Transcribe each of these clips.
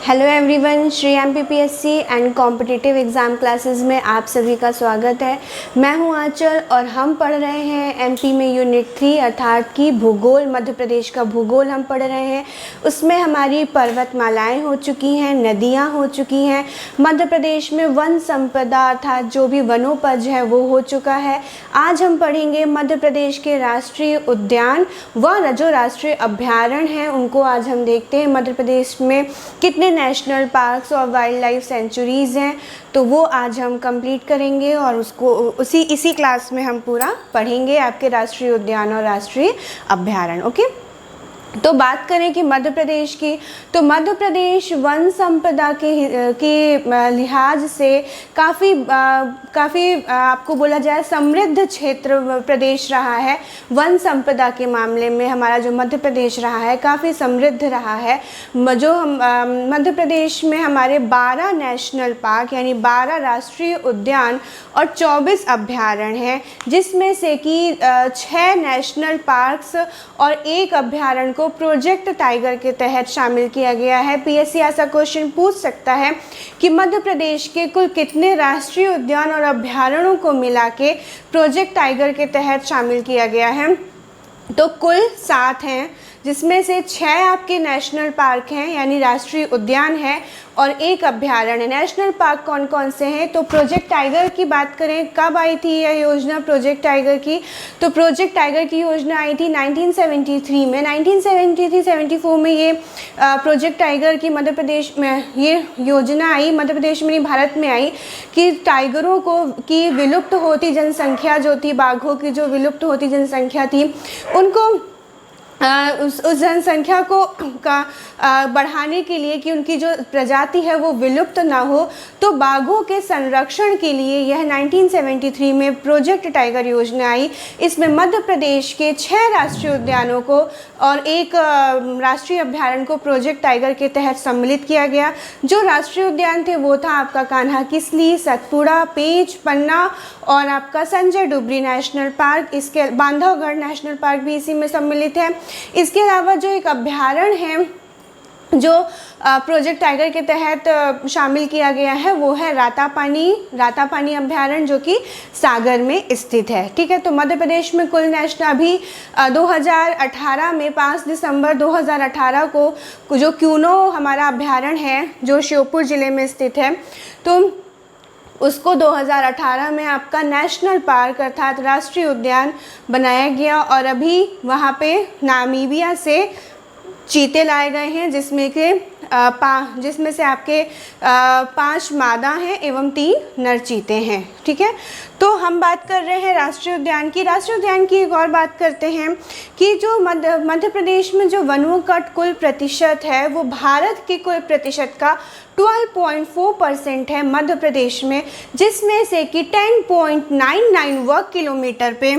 Hello everyone, Shri MPPSC and competitive exam classes में आप सभी का स्वागत है। मैं हूं आंचल और हम पढ़ रहे हैं एमपी में यूनिट 3 अर्थात कि भूगोल, मध्य प्रदेश का भूगोल हम पढ़ रहे हैं। उसमें हमारी पर्वतमालाएं हो चुकी हैं, नदियां हो चुकी हैं। मध्य प्रदेश में वन संपदा अर्थात जो भी वनोपज है वो हो चुका है। आज हम पढ़ेंगे मध्य प्रदेश के राष्ट्रीय उद्यान व जो राष्ट्रीय अभ्यारण्य हैं उनको आज हम देखते हैं। मध्य प्रदेश में कितने नेशनल पार्क्स और वाइल्ड लाइफ सेंचुरीज़ हैं तो वो आज हम कंप्लीट करेंगे और उसको इसी क्लास में हम पूरा पढ़ेंगे आपके राष्ट्रीय उद्यान और राष्ट्रीय अभ्यारण्य। ओके, तो बात करें कि मध्य प्रदेश की, तो मध्य प्रदेश वन संपदा के लिहाज से काफ़ी आपको बोला जाए समृद्ध क्षेत्र प्रदेश रहा है। वन संपदा के मामले में हमारा जो मध्य प्रदेश रहा है काफ़ी समृद्ध रहा है। जो हम मध्य प्रदेश में हमारे 12 नेशनल पार्क यानी 12 राष्ट्रीय उद्यान और 24 अभ्यारण्य हैं, जिसमें से कि 6 नेशनल पार्क्स और 1 अभ्यारण्य को प्रोजेक्ट टाइगर के तहत शामिल किया गया है। पीएससी ऐसा क्वेश्चन पूछ सकता है कि मध्य प्रदेश के कुल कितने राष्ट्रीय उद्यान और अभ्यारण्यों को मिला के प्रोजेक्ट टाइगर के तहत शामिल किया गया है। तो कुल 7 हैं, जिसमें से 6 आपके नेशनल पार्क हैं यानी राष्ट्रीय उद्यान है और 1 अभ्यारण्य। नेशनल पार्क कौन कौन से हैं? तो प्रोजेक्ट टाइगर की बात करें, कब आई थी यह योजना प्रोजेक्ट टाइगर की? तो प्रोजेक्ट टाइगर की योजना आई थी 1973 में। 1973-74 में ये प्रोजेक्ट टाइगर की मध्य प्रदेश में ये योजना आई, मध्य प्रदेश में नहीं भारत में आई, कि टाइगरों की विलुप्त होती जनसंख्या जो थी, बाघों की जो विलुप्त होती जनसंख्या थी, उनको उस जनसंख्या को बढ़ाने के लिए कि उनकी जो प्रजाति है वो विलुप्त ना हो, तो बाघों के संरक्षण के लिए यह 1973 में प्रोजेक्ट टाइगर योजना आई। इसमें मध्य प्रदेश के 6 राष्ट्रीय उद्यानों को और 1 राष्ट्रीय अभ्यारण्य को प्रोजेक्ट टाइगर के तहत सम्मिलित किया गया। जो राष्ट्रीय उद्यान थे वो था आपका कान्हा किसली, सतपुड़ा, पेंच, पन्ना और आपका संजय डुबरी नेशनल पार्क। इसके बांधवगढ़ नेशनल पार्क भी इसी में सम्मिलित है। इसके अलावा जो एक अभ्यारण्य है जो प्रोजेक्ट टाइगर के तहत शामिल किया गया है वो है रातापानी अभ्यारण्य, जो कि सागर में स्थित है। ठीक है, तो मध्य प्रदेश में कुल नेशनल अभी 2018 में 5 दिसंबर 2018 को जो क्यूनो हमारा अभ्यारण्य है जो श्योपुर ज़िले में स्थित है, तो उसको 2018 में आपका नेशनल पार्क अर्थात राष्ट्रीय उद्यान बनाया गया और अभी वहाँ पे नामीबिया से चीते लाए गए हैं, जिसमें से आपके 5 मादा हैं एवं 3 नर चीते हैं। ठीक है, तो हम बात कर रहे हैं राष्ट्रीय उद्यान की। राष्ट्रीय उद्यान की एक और बात करते हैं कि जो मध्य प्रदेश में जो वनों का कुल प्रतिशत है वो भारत के कुल प्रतिशत का 12.4% है मध्य प्रदेश में, जिसमें से कि 10.99 वर्ग किलोमीटर पे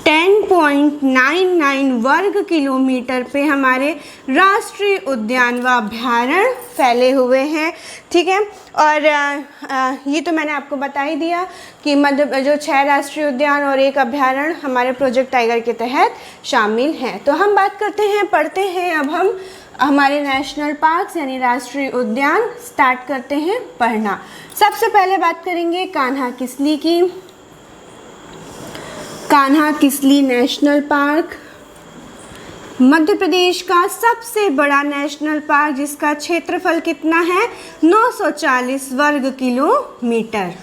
10.99 वर्ग किलोमीटर पे हमारे राष्ट्रीय उद्यान व अभ्यारण्य फैले हुए हैं। ठीक है, और ये तो मैंने आपको बता ही दिया कि जो 6 राष्ट्रीय उद्यान और 1 अभ्यारण्य हमारे प्रोजेक्ट टाइगर के तहत शामिल हैं। तो हम बात करते हैं, पढ़ते हैं अब हम हमारे नेशनल पार्क्स यानी राष्ट्रीय उद्यान स्टार्ट करते हैं पढ़ना। सबसे पहले बात करेंगे कान्हा किसली की। कान्हा किसली नेशनल पार्क मध्य प्रदेश का सबसे बड़ा नेशनल पार्क, जिसका क्षेत्रफल कितना है 940 वर्ग kilometre.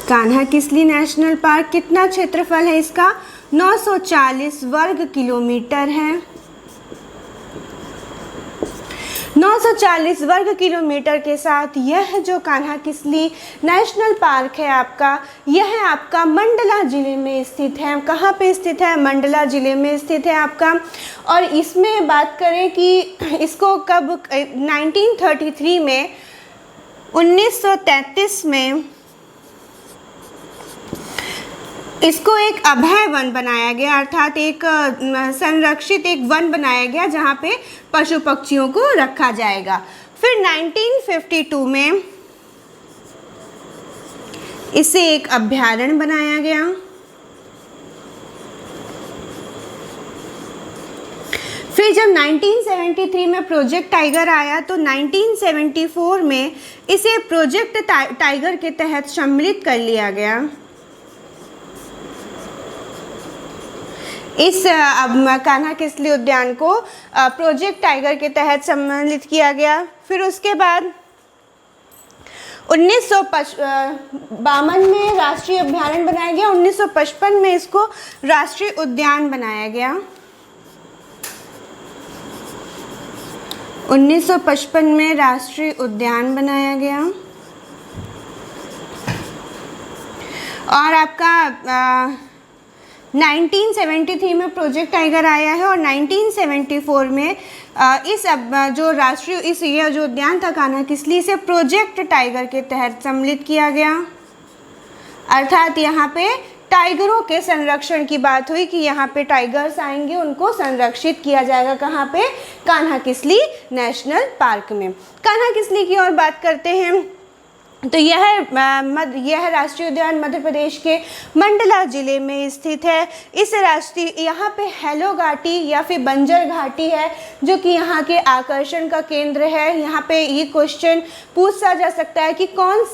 Kanha Kisli national park कितना क्षेत्रफल है इसका? 940 वर्ग किलोमीटर है। 940 वर्ग किलोमीटर के साथ यह जो कान्हा किसली नेशनल पार्क है आपका, यह आपका मंडला ज़िले में स्थित है। कहाँ पे स्थित है? मंडला ज़िले में स्थित है आपका। और इसमें बात करें कि इसको कब 1933 में 1933 में इसको एक अभय वन बनाया गया अर्थात एक संरक्षित एक वन बनाया गया जहाँ पे पशु पक्षियों को रखा जाएगा। फिर 1952 में इसे एक अभयारण्य बनाया गया। फिर जब 1973 में प्रोजेक्ट टाइगर आया तो 1974 में इसे प्रोजेक्ट टाइगर के तहत सम्मिलित कर लिया गया। इस कान्हा किसली उद्यान को प्रोजेक्ट टाइगर के तहत सम्मिलित किया गया। फिर उसके बाद 1952 में राष्ट्रीय अभयारण्य बनाया गया, 1955 में इसको राष्ट्रीय उद्यान बनाया गया। 1955 में राष्ट्रीय उद्यान बनाया गया। और आपका 1973 में प्रोजेक्ट टाइगर आया है और 1974 में यह जो उद्यान था कान्हा किसली, इसे प्रोजेक्ट टाइगर के तहत सम्मिलित किया गया। अर्थात यहाँ पे टाइगरों के संरक्षण की बात हुई कि यहाँ पे टाइगर्स आएंगे, उनको संरक्षित किया जाएगा। कहाँ पे? कान्हा किसली नेशनल पार्क में। कान्हा किसली की और बात करते हैं तो यह राष्ट्रीय उद्यान मध्य प्रदेश के मंडला जिले में स्थित है। यहाँ पे हैलो घाटी या फिर बंजर घाटी है जो कि यहाँ के आकर्षण का केंद्र है। यहाँ पे ये क्वेश्चन पूछा जा सकता है कि कौन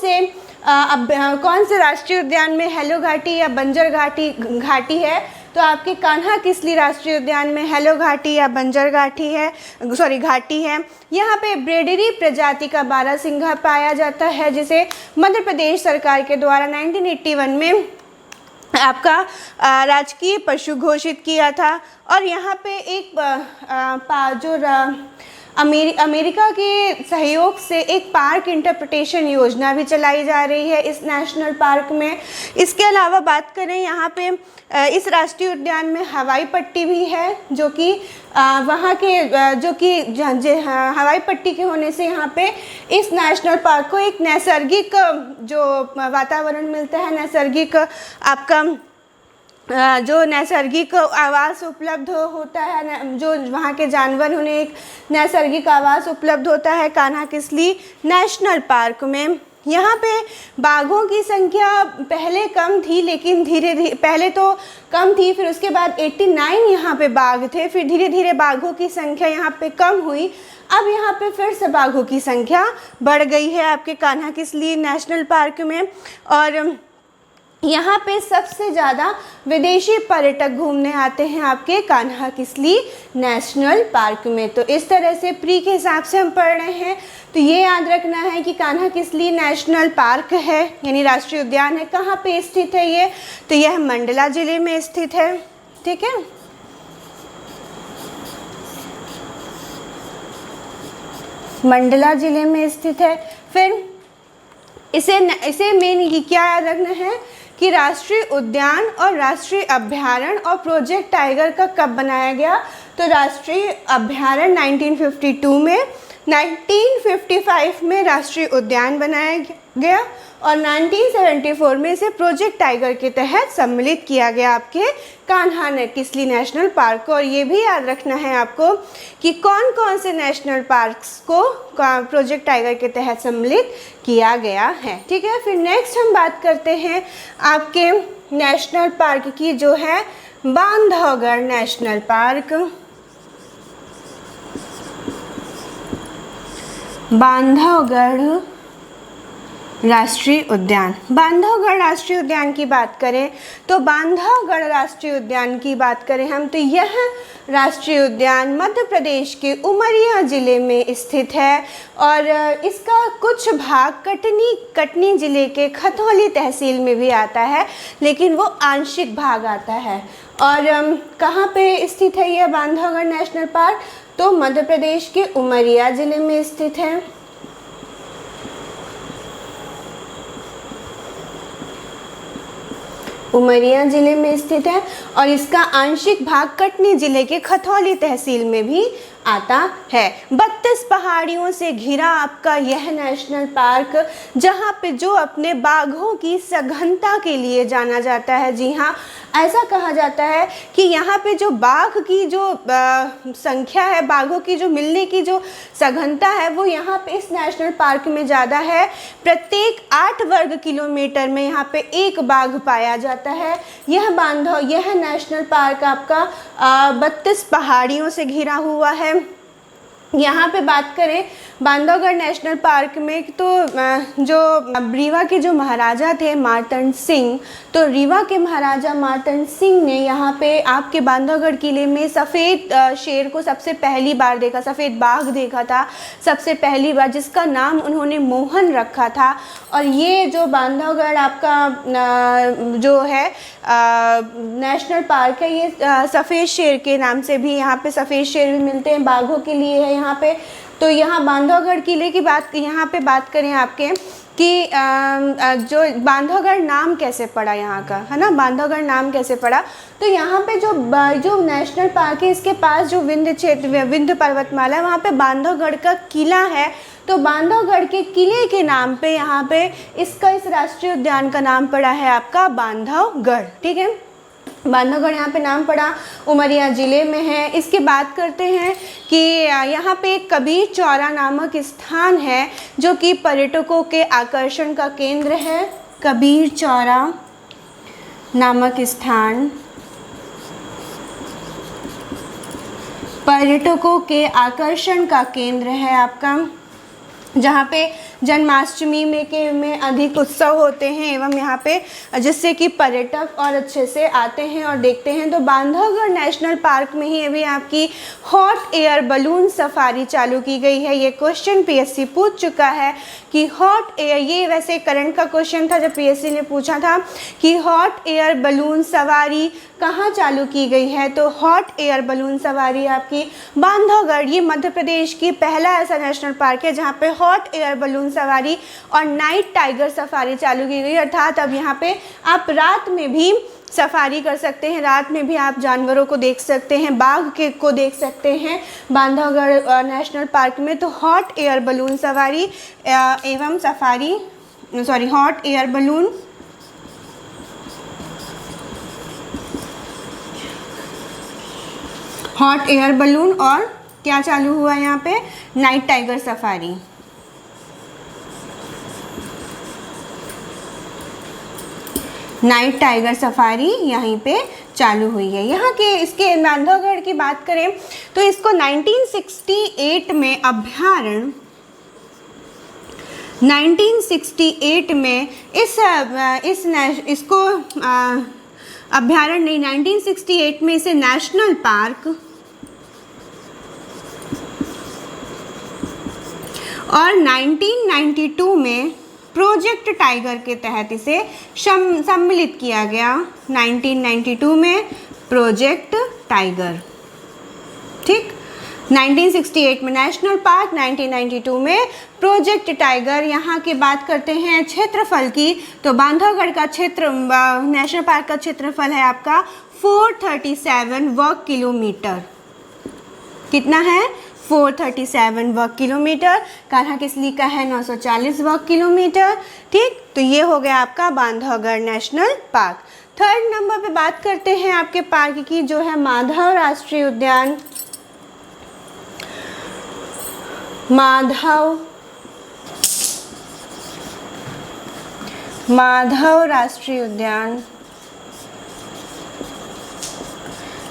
से राष्ट्रीय उद्यान में हैलो घाटी या बंजर घाटी है। तो आपके कान्हा किसली राष्ट्रीय उद्यान में हैलो घाटी या बंजर घाटी है। यहाँ पे ब्रेडरी प्रजाति का बारहसिंघा पाया जाता है जिसे मध्य प्रदेश सरकार के द्वारा 1981 में आपका राजकीय पशु घोषित किया था। और यहाँ पे एक अमेरिका के सहयोग से एक पार्क इंटरप्रिटेशन योजना भी चलाई जा रही है इस नेशनल पार्क में। इसके अलावा बात करें यहाँ पे इस राष्ट्रीय उद्यान में हवाई पट्टी भी है जो कि हवाई पट्टी के होने से यहाँ पे इस नेशनल पार्क को एक नैसर्गिक जो वातावरण मिलता है, नैसर्गिक आपका जो नैसर्गिक आवास उपलब्ध होता है, जो वहाँ के जानवर उन्हें एक नैसर्गिक आवास उपलब्ध होता है कान्हा किसली नेशनल पार्क में। यहाँ पे बाघों की संख्या पहले कम थी, लेकिन पहले तो कम थी, फिर उसके बाद 89 यहाँ पे बाघ थे, फिर धीरे धीरे बाघों की संख्या यहाँ पे कम हुई। अब यहाँ पे फिर से बाघों की संख्या बढ़ गई है आपके कान्हा किसली नेशनल पार्क में। और यहाँ पे सबसे ज़्यादा विदेशी पर्यटक घूमने आते हैं आपके कान्हा किसली नेशनल पार्क में। तो इस तरह से प्री के हिसाब से हम पढ़ रहे हैं। तो ये याद रखना है कि कान्हा किसली नेशनल पार्क है यानी राष्ट्रीय उद्यान है, कहाँ पे स्थित है ये, तो यह मंडला जिले में स्थित है। ठीक है, मंडला जिले में स्थित है। फिर इसे मेन क्या याद रखना है कि राष्ट्रीय उद्यान और राष्ट्रीय अभयारण्य और प्रोजेक्ट टाइगर का कब बनाया गया। तो राष्ट्रीय अभयारण्य 1952 में, 1955 में राष्ट्रीय उद्यान बनाया गया और 1974 में इसे प्रोजेक्ट टाइगर के तहत सम्मिलित किया गया आपके कान्हा किसली नेशनल पार्क को। और ये भी याद रखना है आपको कि कौन कौन से नेशनल पार्क्स को प्रोजेक्ट टाइगर के तहत सम्मिलित किया गया है। ठीक है, फिर नेक्स्ट हम बात करते हैं आपके नेशनल पार्क की, जो है बांधवगढ़ नेशनल पार्क। बांधवगढ़ राष्ट्रीय उद्यान। बांधवगढ़ राष्ट्रीय उद्यान की बात करें तो बांधवगढ़ राष्ट्रीय उद्यान की बात करें हम तो यह राष्ट्रीय उद्यान मध्य प्रदेश के उमरिया ज़िले में स्थित है और इसका कुछ भाग कटनी ज़िले के खतौली तहसील में भी आता है, लेकिन वो आंशिक भाग आता है। और कहाँ पे स्थित है यह बांधवगढ़ नेशनल पार्क, तो मध्य प्रदेश के उमरिया ज़िले में स्थित है। उमरिया ज़िले में स्थित है और इसका आंशिक भाग कटनी ज़िले के खतौली तहसील में भी आता है। 32 पहाड़ियों से घिरा आपका यह नेशनल पार्क, जहाँ पे जो अपने बाघों की सघनता के लिए जाना जाता है। जी हाँ, ऐसा कहा जाता है कि यहाँ पे जो बाघ की जो संख्या है, बाघों की जो मिलने की जो सघनता है, वो यहाँ पे इस नेशनल पार्क में ज़्यादा है। प्रत्येक 8 वर्ग किलोमीटर में यहाँ पे एक बाघ पाया जाता है। यह नेशनल पार्क आपका 32 पहाड़ियों से घिरा हुआ है। यहाँ पे बात करें बांधवगढ़ नेशनल पार्क में, तो जो रीवा के जो महाराजा थे मार्तंड सिंह, तो रीवा के महाराजा मार्तंड सिंह ने यहाँ पे आपके बांधवगढ़ किले में सफ़ेद शेर को सबसे पहली बार देखा, सफ़ेद बाघ देखा था सबसे पहली बार, जिसका नाम उन्होंने मोहन रखा था। और ये जो बांधवगढ़ आपका जो है नेशनल पार्क है, ये सफ़ेद शेर के नाम से भी, यहाँ पे सफ़ेद शेर भी मिलते हैं, बाघों के लिए है यहाँ पे। तो यहाँ बांधवगढ़ किले की बात यहाँ पे बात करें आपके कि जो बांधवगढ़ नाम कैसे पड़ा यहाँ का, है ना, बांधवगढ़ नाम कैसे पड़ा। तो यहाँ पे जो नेशनल पार्क है, इसके पास जो विंध्य पर्वतमाला है, वहाँ पे बांधवगढ़ का किला है। तो बांधवगढ़ के किले के नाम पे यहाँ पे इस राष्ट्रीय उद्यान का नाम पड़ा है आपका बांधवगढ़। ठीक है, बांधवगढ़ यहाँ पे नाम पड़ा, उमरिया ज़िले में है। इसके बात करते हैं कि यहाँ पे एक कबीर चौरा नामक स्थान है, जो कि पर्यटकों के आकर्षण का केंद्र है। कबीर चौरा नामक स्थान पर्यटकों के आकर्षण का केंद्र है आपका, जहाँ पे जन्माष्टमी में अधिक उत्सव होते हैं एवं यहाँ पे जिससे कि पर्यटक और अच्छे से आते हैं और देखते हैं। तो बांधवगढ़ नेशनल पार्क में ही अभी आपकी हॉट एयर बलून सफारी चालू की गई है। ये क्वेश्चन पीएससी पूछ चुका है कि हॉट एयर, ये वैसे करंट का क्वेश्चन था जब पीएससी ने पूछा था कि हॉट एयर बलून सवारी कहाँ चालू की गई है। तो हॉट एयर बलून सवारी आपकी बांधवगढ़, ये मध्य प्रदेश की पहला ऐसा नेशनल पार्क है जहाँ पे हॉट एयर बलून सवारी और नाइट टाइगर सफारी चालू की गई। अर्थात अब यहाँ पे आप रात में भी सफारी कर सकते हैं, रात में भी आप जानवरों को देख सकते हैं, बाघ को देख सकते हैं बांधवगढ़ नेशनल पार्क में। तो हॉट एयर बलून सवारी एवं सफारी, हॉट एयर बलून और क्या चालू हुआ यहाँ पे, night tiger safari. Night tiger safari यहीं पे चालू हुई है। यहाँ के इसके बांधवगढ़ की बात करें तो इसको 1968 में अभ्यारण्य, 1968 में इसको अभ्यारण्य नहीं, 1968 में इसे नेशनल पार्क और 1992 में प्रोजेक्ट टाइगर के तहत इसे सम्मिलित किया गया। 1992 में प्रोजेक्ट टाइगर, ठीक, 1968 में नेशनल पार्क, 1992 में प्रोजेक्ट टाइगर। यहाँ की बात करते हैं क्षेत्रफल की, तो बांधवगढ़ का क्षेत्र नेशनल पार्क का क्षेत्रफल है आपका 437 वर्ग किलोमीटर। कितना है, 437 वर्ग किलोमीटर। कान्हा किसली का है 940 वर्ग किलोमीटर। ठीक, तो ये हो गया आपका Bandhavgarh national park. Third number पे बात करते हैं आपके पार्क की, जो है माधव राष्ट्रीय उद्यान। माधव राष्ट्रीय उद्यान।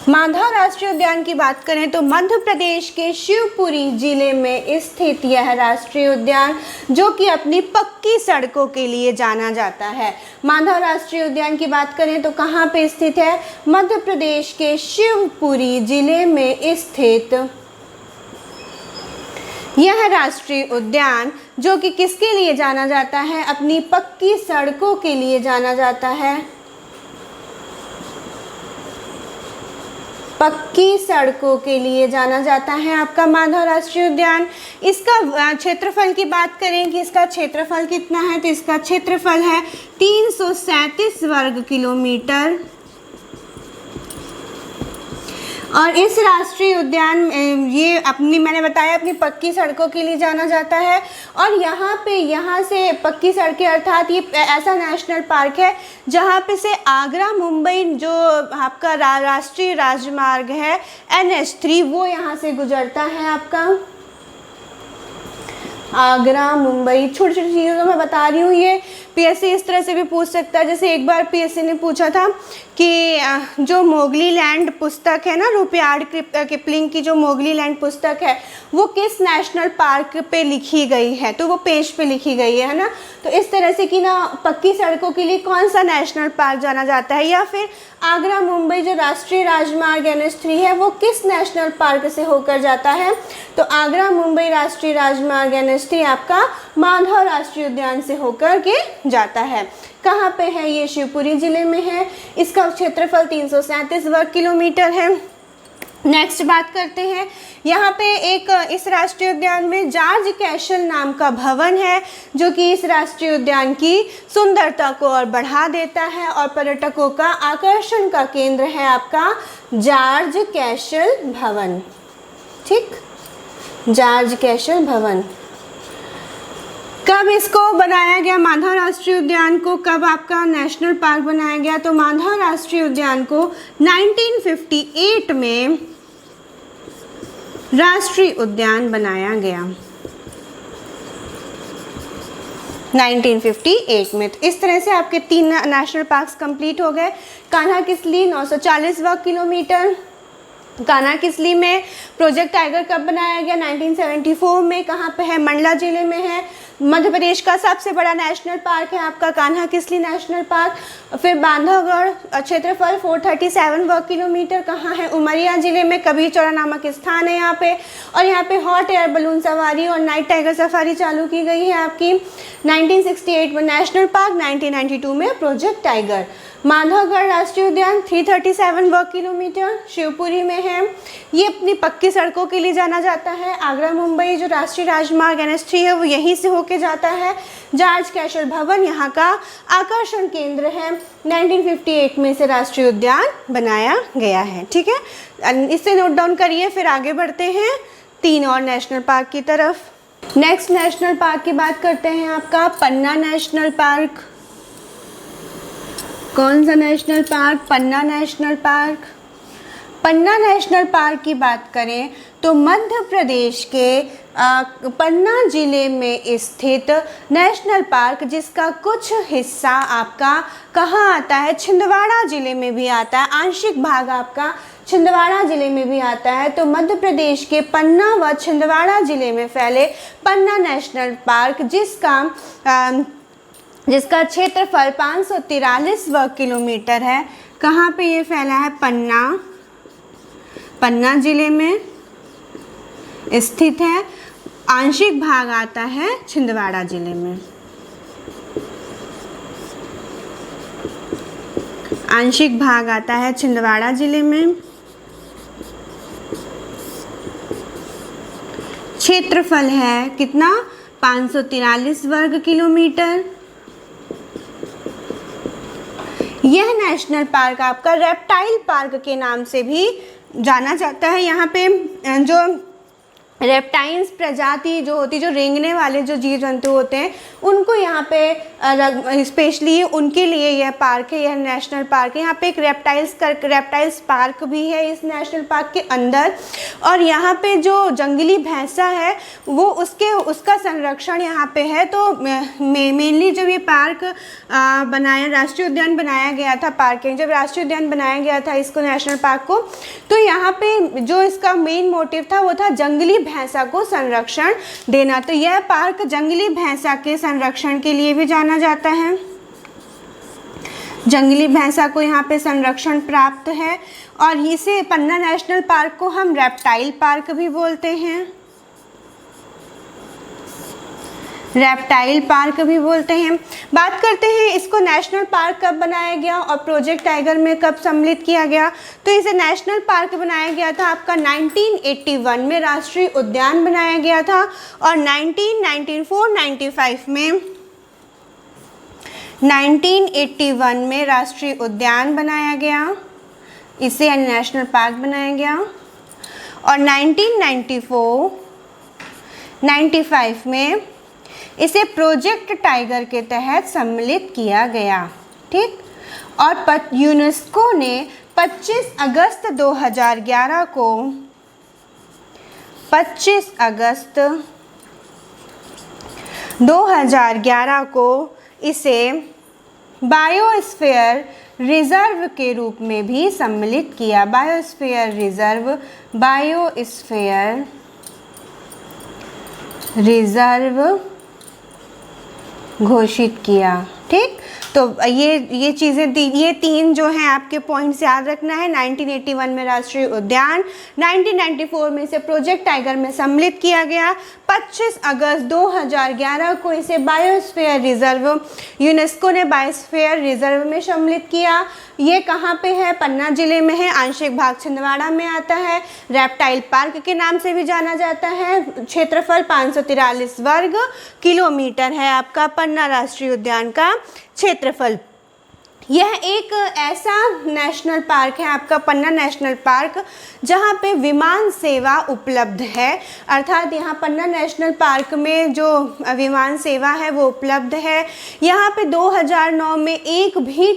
माधव राष्ट्रीय उद्यान की बात करें तो मध्य प्रदेश के शिवपुरी जिले में स्थित यह राष्ट्रीय उद्यान, जो कि अपनी पक्की सड़कों के लिए जाना जाता है। माधव राष्ट्रीय उद्यान की बात करें तो कहाँ पे स्थित है, मध्य प्रदेश के शिवपुरी जिले में स्थित यह राष्ट्रीय उद्यान, जो कि किसके लिए जाना जाता है, अपनी पक्की सड़कों के लिए जाना जाता है। पक्की सड़कों के लिए जाना जाता है आपका माधव राष्ट्रीय उद्यान। इसका क्षेत्रफल की बात करें कि इसका क्षेत्रफल कितना है, तो इसका क्षेत्रफल है 337 वर्ग किलोमीटर। और इस राष्ट्रीय उद्यान ये अपनी, मैंने बताया, अपनी पक्की सड़कों के लिए जाना जाता है। और यहाँ से पक्की सड़कें अर्थात ये ऐसा नेशनल पार्क है जहाँ पे से आगरा मुंबई जो आपका राष्ट्रीय राजमार्ग है NH3 वो यहाँ से गुजरता है आपका। आगरा मुंबई, छोटी छोटी चीज़ों मैं बता रही हूँ। ये पीएससी इस तरह से भी पूछ सकता है, जैसे एक बार पीएससी ने पूछा था कि जो मोगली लैंड पुस्तक है ना, रुडयार्ड किपलिंग की जो मोगली लैंड पुस्तक है वो किस नेशनल पार्क पे लिखी गई है, तो वो पेज पे लिखी गई है ना। तो इस तरह से कि ना पक्की सड़कों के लिए कौन सा नेशनल पार्क जाना जाता है, या फिर आगरा मुंबई जो राष्ट्रीय राजमार्ग NH3 है वो किस नेशनल पार्क से होकर जाता है, तो आगरा मुंबई राष्ट्रीय राजमार्ग NH3 आपका माधव राष्ट्रीय उद्यान से होकर के जाता है। कहाँ पे है ये? शिवपुरी जिले में है। इसका क्षेत्रफल 337 वर्ग किलोमीटर है। नेक्स्ट बात करते हैं, यहाँ पे एक इस राष्ट्रीय उद्यान में जॉर्ज कैसल नाम का भवन है जो कि इस राष्ट्रीय उद्यान की सुंदरता को और बढ़ा देता है और पर्यटकों का आकर्षण का केंद्र है आपका जॉर्ज कैसल भवन। ठीक, जॉर्ज कैसल भवन। कब इसको बनाया गया, माधव राष्ट्रीय उद्यान को कब आपका नेशनल पार्क बनाया गया, तो माधव राष्ट्रीय उद्यान को 1958 में राष्ट्रीय उद्यान बनाया गया। 1958 में। तो इस तरह से आपके 3 नेशनल पार्क्स कंप्लीट हो गए। कान्हा किसली 940 वर्ग किलोमीटर। कान्हा किसली में प्रोजेक्ट टाइगर कब बनाया गया? 1974 में। कहाँ पे है? मंडला जिले में है। मध्य प्रदेश का सबसे बड़ा नेशनल पार्क है आपका कान्हा किसली नेशनल पार्क। फिर बांधवगढ़, क्षेत्रफल 437 वर्ग किलोमीटर। कहाँ है? उमरिया जिले में। कबीर चौरा नामक स्थान है यहाँ पे। और यहाँ पे हॉट एयर बलून सवारी और नाइट टाइगर सफारी चालू की गई है आपकी। 1968 में नेशनल पार्क, 1992 में प्रोजेक्ट टाइगर। माधवगढ़ राष्ट्रीय उद्यान 337 वर्ग किलोमीटर शिवपुरी में है। ये अपनी पक्की सड़कों के लिए जाना जाता है। आगरा मुंबई जो राष्ट्रीय राजमार्ग NH3 है वो यहीं से होके जाता है। जॉर्ज कैसल भवन यहाँ का आकर्षण केंद्र है। 1958 में इसे राष्ट्रीय उद्यान बनाया गया है। ठीक है, इससे नोट डाउन करिए। फिर आगे बढ़ते हैं 3 और नेशनल पार्क की तरफ। नेक्स्ट नेशनल पार्क की बात करते हैं आपका पन्ना नेशनल पार्क। कौन सा नेशनल पार्क? पन्ना नेशनल पार्क। पन्ना नेशनल पार्क की बात करें तो मध्य प्रदेश के पन्ना जिले में स्थित नेशनल पार्क, जिसका कुछ हिस्सा आपका कहाँ आता है? छिंदवाड़ा जिले में भी आता है। आंशिक भाग आपका छिंदवाड़ा जिले में भी आता है। तो मध्य प्रदेश के पन्ना व छिंदवाड़ा जिले में फैले पन्ना नेशनल पार्क, जिसका क्षेत्रफल 543 वर्ग किलोमीटर है। कहाँ पे ये फैला है? पन्ना जिले में स्थित है। आंशिक भाग आता है छिंदवाड़ा जिले में। आंशिक भाग आता है छिंदवाड़ा जिले में। क्षेत्रफल है कितना? 543 वर्ग किलोमीटर। यह नेशनल पार्क आपका रेप्टाइल पार्क के नाम से भी जाना जाता है। यहाँ पे जो रेप्टाइल्स प्रजाति जो होती, जो रेंगने वाले जो जीव जंतु होते हैं, उनको यहाँ पे स्पेशली उनके लिए यह पार्क है, यह नेशनल पार्क है। यहाँ पे एक रेप्टाइल्स पार्क भी है इस नेशनल पार्क के अंदर। और यहाँ पे जो जंगली भैंसा है वो उसका संरक्षण यहाँ पे है। तो मेनली जब ये पार्क राष्ट्रीय उद्यान बनाया गया था, जब राष्ट्रीय उद्यान बनाया गया था इसको, नेशनल पार्क को, तो यहाँ पे जो इसका मेन मोटिव था वो था जंगली भैंसा को संरक्षण देना। तो यह पार्क जंगली भैंसा के संरक्षण के लिए भी जाना जाता है। जंगली भैंसा को यहाँ पे संरक्षण प्राप्त है। और इसे पन्ना नेशनल पार्क को हम रेप्टाइल पार्क भी बोलते हैं। रेप्टाइल पार्क भी बोलते हैं। बात करते हैं इसको नेशनल पार्क कब बनाया गया और प्रोजेक्ट टाइगर में कब सम्मिलित किया गया। तो इसे नेशनल पार्क बनाया गया था आपका 1981 में राष्ट्रीय उद्यान बनाया गया था। और 1994-95 में 1981 में राष्ट्रीय उद्यान बनाया गया। इसे नेशनल पार्क बनाया गया। और 1994-95 में इसे प्रोजेक्ट टाइगर के तहत सम्मिलित किया गया। ठीक। और यूनेस्को ने 25 अगस्त 2011 को 25 अगस्त 2011 को इसे बायोस्फीयर रिजर्व के रूप में भी सम्मिलित किया। बायोस्फीयर रिजर्व घोषित किया। ठीक। तो ये चीज़ें ये तीन जो हैं आपके पॉइंट्स याद रखना है। 1981 में राष्ट्रीय उद्यान, 1994 में इसे प्रोजेक्ट टाइगर में सम्मिलित किया गया, 25 अगस्त 2011 को इसे बायोस्फीयर रिजर्व, यूनेस्को ने बायोस्फीयर रिजर्व में सम्मिलित किया। ये कहाँ पे है? पन्ना जिले में है, आंशिक भाग छिंदवाड़ा में आता है। रेप्टाइल पार्क के नाम से भी जाना जाता है। क्षेत्रफल 543 वर्ग किलोमीटर है आपका पन्ना राष्ट्रीय उद्यान का क्षेत्रफल। यह एक ऐसा नेशनल पार्क है आपका पन्ना नेशनल पार्क जहाँ पे विमान सेवा उपलब्ध है। अर्थात यहाँ पन्ना नेशनल पार्क में जो विमान सेवा है वो उपलब्ध है। यहाँ पे 2009 में एक भी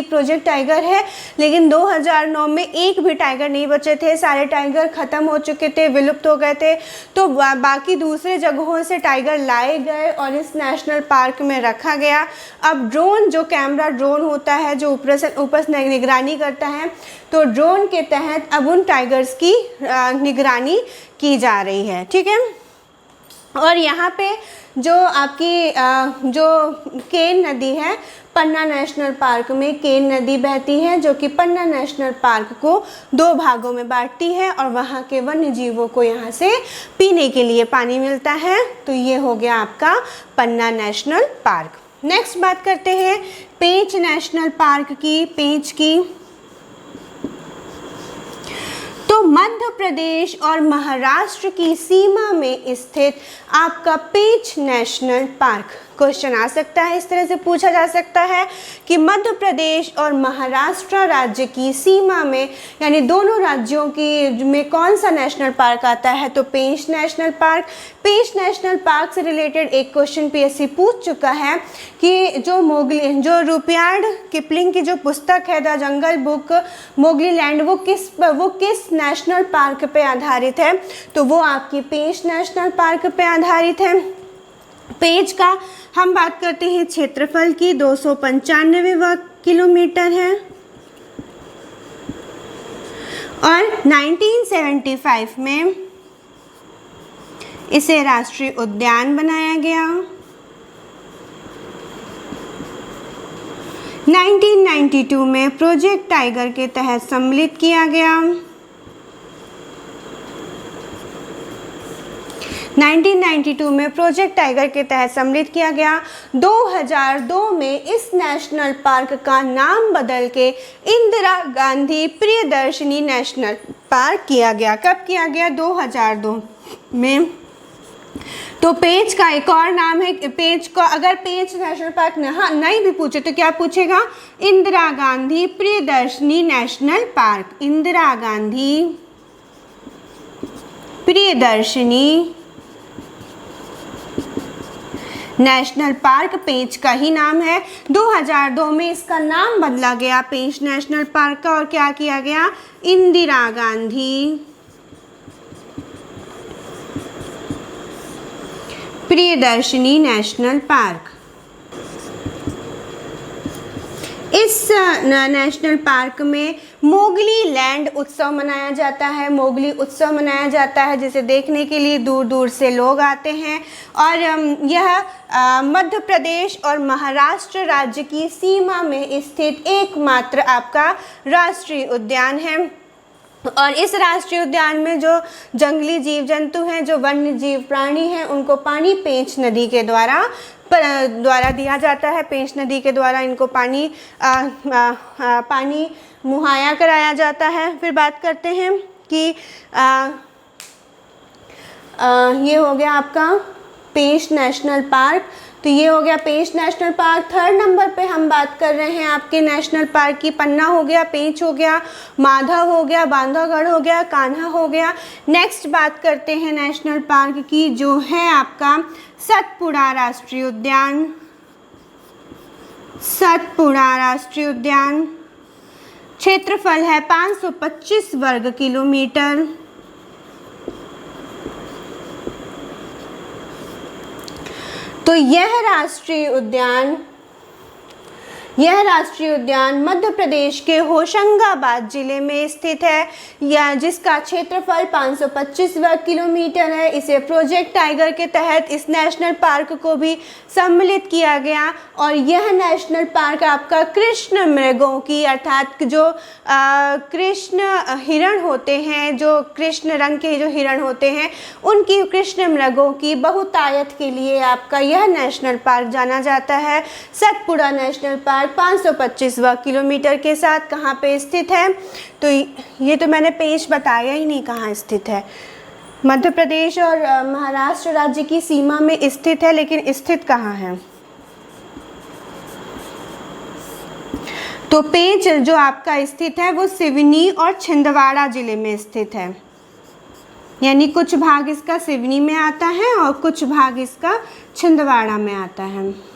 प्रोजेक्ट टाइगर है, लेकिन 2009 में एक भी टाइगर नहीं बचे थे। सारे टाइगर ख़त्म हो चुके थे, विलुप्त हो गए थे। तो बाकी दूसरे जगहों से टाइगर लाए गए और इस नेशनल पार्क में रखा गया। अब ड्रोन जो कैमरा ड्रोन होता है जो ऊपर से निगरानी करता है, तो ड्रोन के तहत अब उन टाइगर्स की निगरानी की जा रही है। ठीक है। और यहाँ पे जो आपकी जो केन नदी है, पन्ना नेशनल पार्क में केन नदी बहती है, जो कि पन्ना नेशनल पार्क को 2 भागों में बांटती है और वहाँ के वन्य जीवों को यहाँ से पीने के लिए पानी मिलता है। तो ये हो गया आपका पन्ना नेशनल पार्क। नेक्स्ट बात करते हैं पेंच नेशनल पार्क की। पेंच की तो मध्य प्रदेश और महाराष्ट्र की सीमा में स्थित आपका पेंच नेशनल पार्क। क्वेश्चन आ सकता है, इस तरह से पूछा जा सकता है कि मध्य प्रदेश और महाराष्ट्र राज्य की सीमा में, यानी दोनों राज्यों की में कौन सा नेशनल पार्क आता है? तो पेंच नेशनल पार्क। पेंच नेशनल पार्क से रिलेटेड एक क्वेश्चन पीएससी पूछ चुका है कि जो रुडयार्ड किपलिंग की जो पुस्तक है the jungle book Mowgli land, वो किस नेशनल पार्क पे आधारित है? तो वो आपकी पेंच नेशनल पार्क पे आधारित है। पेंच का हम बात करते हैं क्षेत्रफल की, 295 वर्ग किलोमीटर है। और 1975 में इसे राष्ट्रीय उद्यान बनाया गया। 1992 में प्रोजेक्ट टाइगर के तहत सम्मिलित किया गया। 1992 में प्रोजेक्ट टाइगर के तहत सम्मिलित किया गया। 2002 में इस नेशनल पार्क का नाम बदल के इंदिरा गांधी प्रियदर्शनी नेशनल पार्क किया गया। कब किया गया? 2002 में। तो पेंच का एक और नाम है, पेंच को अगर पेंच नेशनल पार्क नहीं भी पूछे तो क्या पूछेगा? Indira Gandhi Priyadarshini national park. Indira Gandhi Priyadarshini national park Pench का ही नाम है। 2002 में इसका नाम बदला गया पेंच नेशनल पार्क का, और क्या किया गया? Indira Gandhi Priyadarshini national park. इस नेशनल पार्क में मोगली लैंड उत्सव मनाया जाता है। मोगली उत्सव मनाया जाता है जिसे देखने के लिए दूर दूर से लोग आते हैं। और यह मध्य प्रदेश और महाराष्ट्र राज्य की सीमा में स्थित एकमात्र आपका राष्ट्रीय उद्यान है। और इस राष्ट्रीय उद्यान में जो जंगली जीव जंतु हैं, जो वन्य जीव प्राणी हैं, उनको पानी पेंच नदी के द्वारा दिया जाता है। पेंच नदी के द्वारा इनको पानी मुहैया कराया जाता है। फिर बात करते हैं कि ये हो गया आपका पेंच नेशनल पार्क। तो ये हो गया पेंच नेशनल पार्क। थर्ड नंबर पे हम बात कर रहे हैं आपके नेशनल पार्क की। पन्ना हो गया, पेंच हो गया, माधव हो गया, बांधवगढ़ हो गया, कान्हा हो गया। नेक्स्ट बात करते हैं नेशनल पार्क की, जो है आपका सतपुड़ा राष्ट्रीय उद्यान। सतपुड़ा राष्ट्रीय उद्यान, क्षेत्रफल है 525 वर्ग किलोमीटर। तो यह राष्ट्रीय उद्यान मध्य प्रदेश के होशंगाबाद जिले में स्थित है, या जिसका क्षेत्रफल 525 वर्ग किलोमीटर है। इसे प्रोजेक्ट टाइगर के तहत इस नेशनल पार्क को भी सम्मिलित किया गया। और यह नेशनल पार्क आपका कृष्ण मृगों की, अर्थात जो कृष्ण हिरण होते हैं, जो कृष्ण रंग के जो हिरण होते हैं, उनकी कृष्ण मृगों की बहुतायत के लिए आपका यह नेशनल पार्क जाना जाता है। सतपुड़ा नेशनल पार्क 525 वर्ग किलोमीटर के साथ कहाँ पे स्थित है? तो ये तो मैंने पेज बताया ही नहीं कहाँ स्थित है। मध्य प्रदेश और महाराष्ट्र राज्य की सीमा में स्थित है, लेकिन स्थित कहाँ है? तो पेंच जो आपका स्थित है वो सिवनी और छिंदवाड़ा जिले में स्थित है, यानी कुछ भाग इसका सिवनी में आता है और कुछ भाग इसका छिंदवाड़ा में आता है।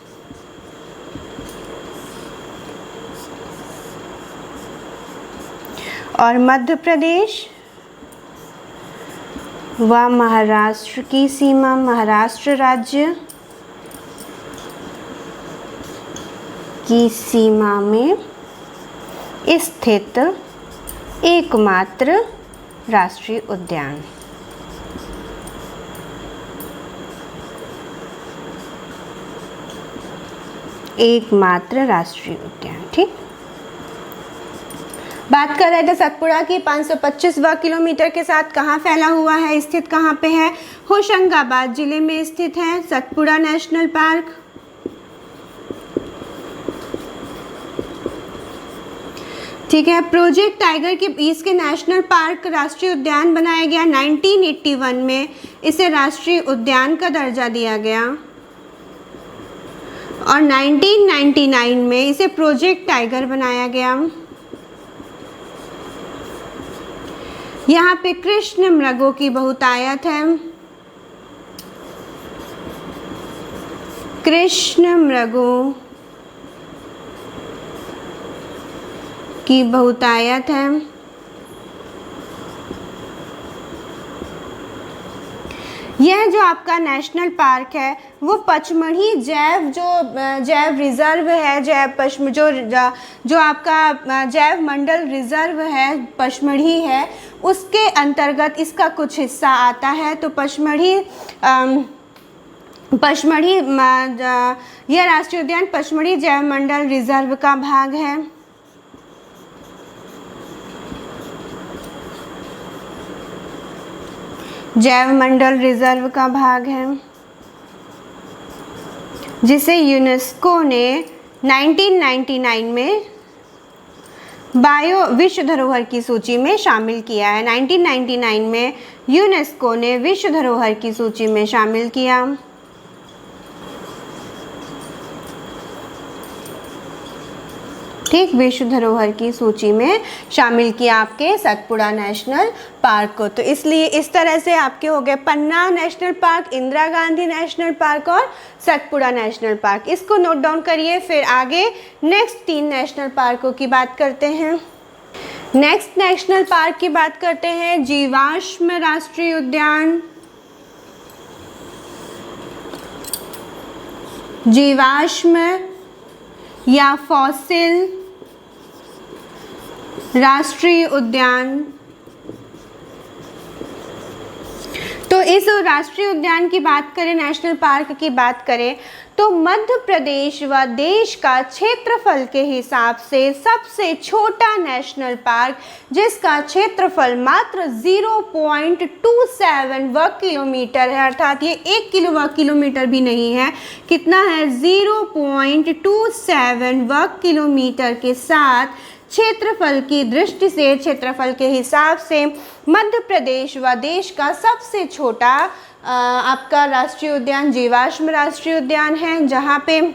और मध्य प्रदेश व महाराष्ट्र की सीमा, महाराष्ट्र राज्य की सीमा में स्थित एकमात्र राष्ट्रीय उद्यान। एकमात्र राष्ट्रीय उद्यान, ठीक। बात कर रहे थे सतपुड़ा की। 525 वर्ग किलोमीटर के साथ कहाँ फैला हुआ है, स्थित कहाँ पे है? होशंगाबाद जिले में स्थित है सतपुड़ा नेशनल पार्क। ठीक है। प्रोजेक्ट टाइगर के इसके नेशनल पार्क राष्ट्रीय उद्यान बनाया गया 1981 में। इसे राष्ट्रीय उद्यान का दर्जा दिया गया और 1999 में इसे प्रोजेक्ट टाइगर बनाया गया। यहाँ पे कृष्ण मृगों की बहुतायत है। कृष्ण मृगों की बहुतायत है। यह जो आपका नेशनल पार्क है वो पचमढ़ी जैव रिजर्व है, जो आपका जैव मंडल रिजर्व है पचमढ़ी है, उसके अंतर्गत इसका कुछ हिस्सा आता है। तो पचमढ़ी यह राष्ट्रीय उद्यान पचमढ़ी जैव मंडल रिजर्व का भाग है। जैव मंडल रिजर्व का भाग है, जिसे यूनेस्को ने 1999 में विश्व धरोहर की सूची में शामिल किया है। 1999 में यूनेस्को ने विश्व धरोहर की सूची में शामिल किया। ठीक, विश्व धरोहर की सूची में शामिल किया आपके सतपुड़ा नेशनल पार्क को। तो इसलिए इस तरह से आपके हो गए Panna national park, Indira Gandhi national park और सतपुड़ा नेशनल पार्क। इसको नोट डाउन करिए। फिर आगे नेक्स्ट 3 नेशनल पार्कों की बात करते हैं। नेक्स्ट नेशनल पार्क की बात करते हैं जीवाश्म राष्ट्रीय उद्यान। जीवाश्म या फॉसिल राष्ट्रीय उद्यान। तो इस राष्ट्रीय उद्यान की बात करें, नेशनल पार्क की बात करें, तो मध्य प्रदेश व देश का क्षेत्रफल के हिसाब से सबसे छोटा नेशनल पार्क, जिसका क्षेत्रफल मात्र 0.27 वर्ग किलोमीटर है, अर्थात ये 1 वर्ग किलोमीटर भी नहीं है। कितना है? 0.27 वर्ग किलोमीटर के साथ क्षेत्रफल की दृष्टि से, क्षेत्रफल के हिसाब से मध्य प्रदेश व देश का सबसे छोटा आपका राष्ट्रीय उद्यान जीवाश्म राष्ट्रीय उद्यान है, जहाँ पे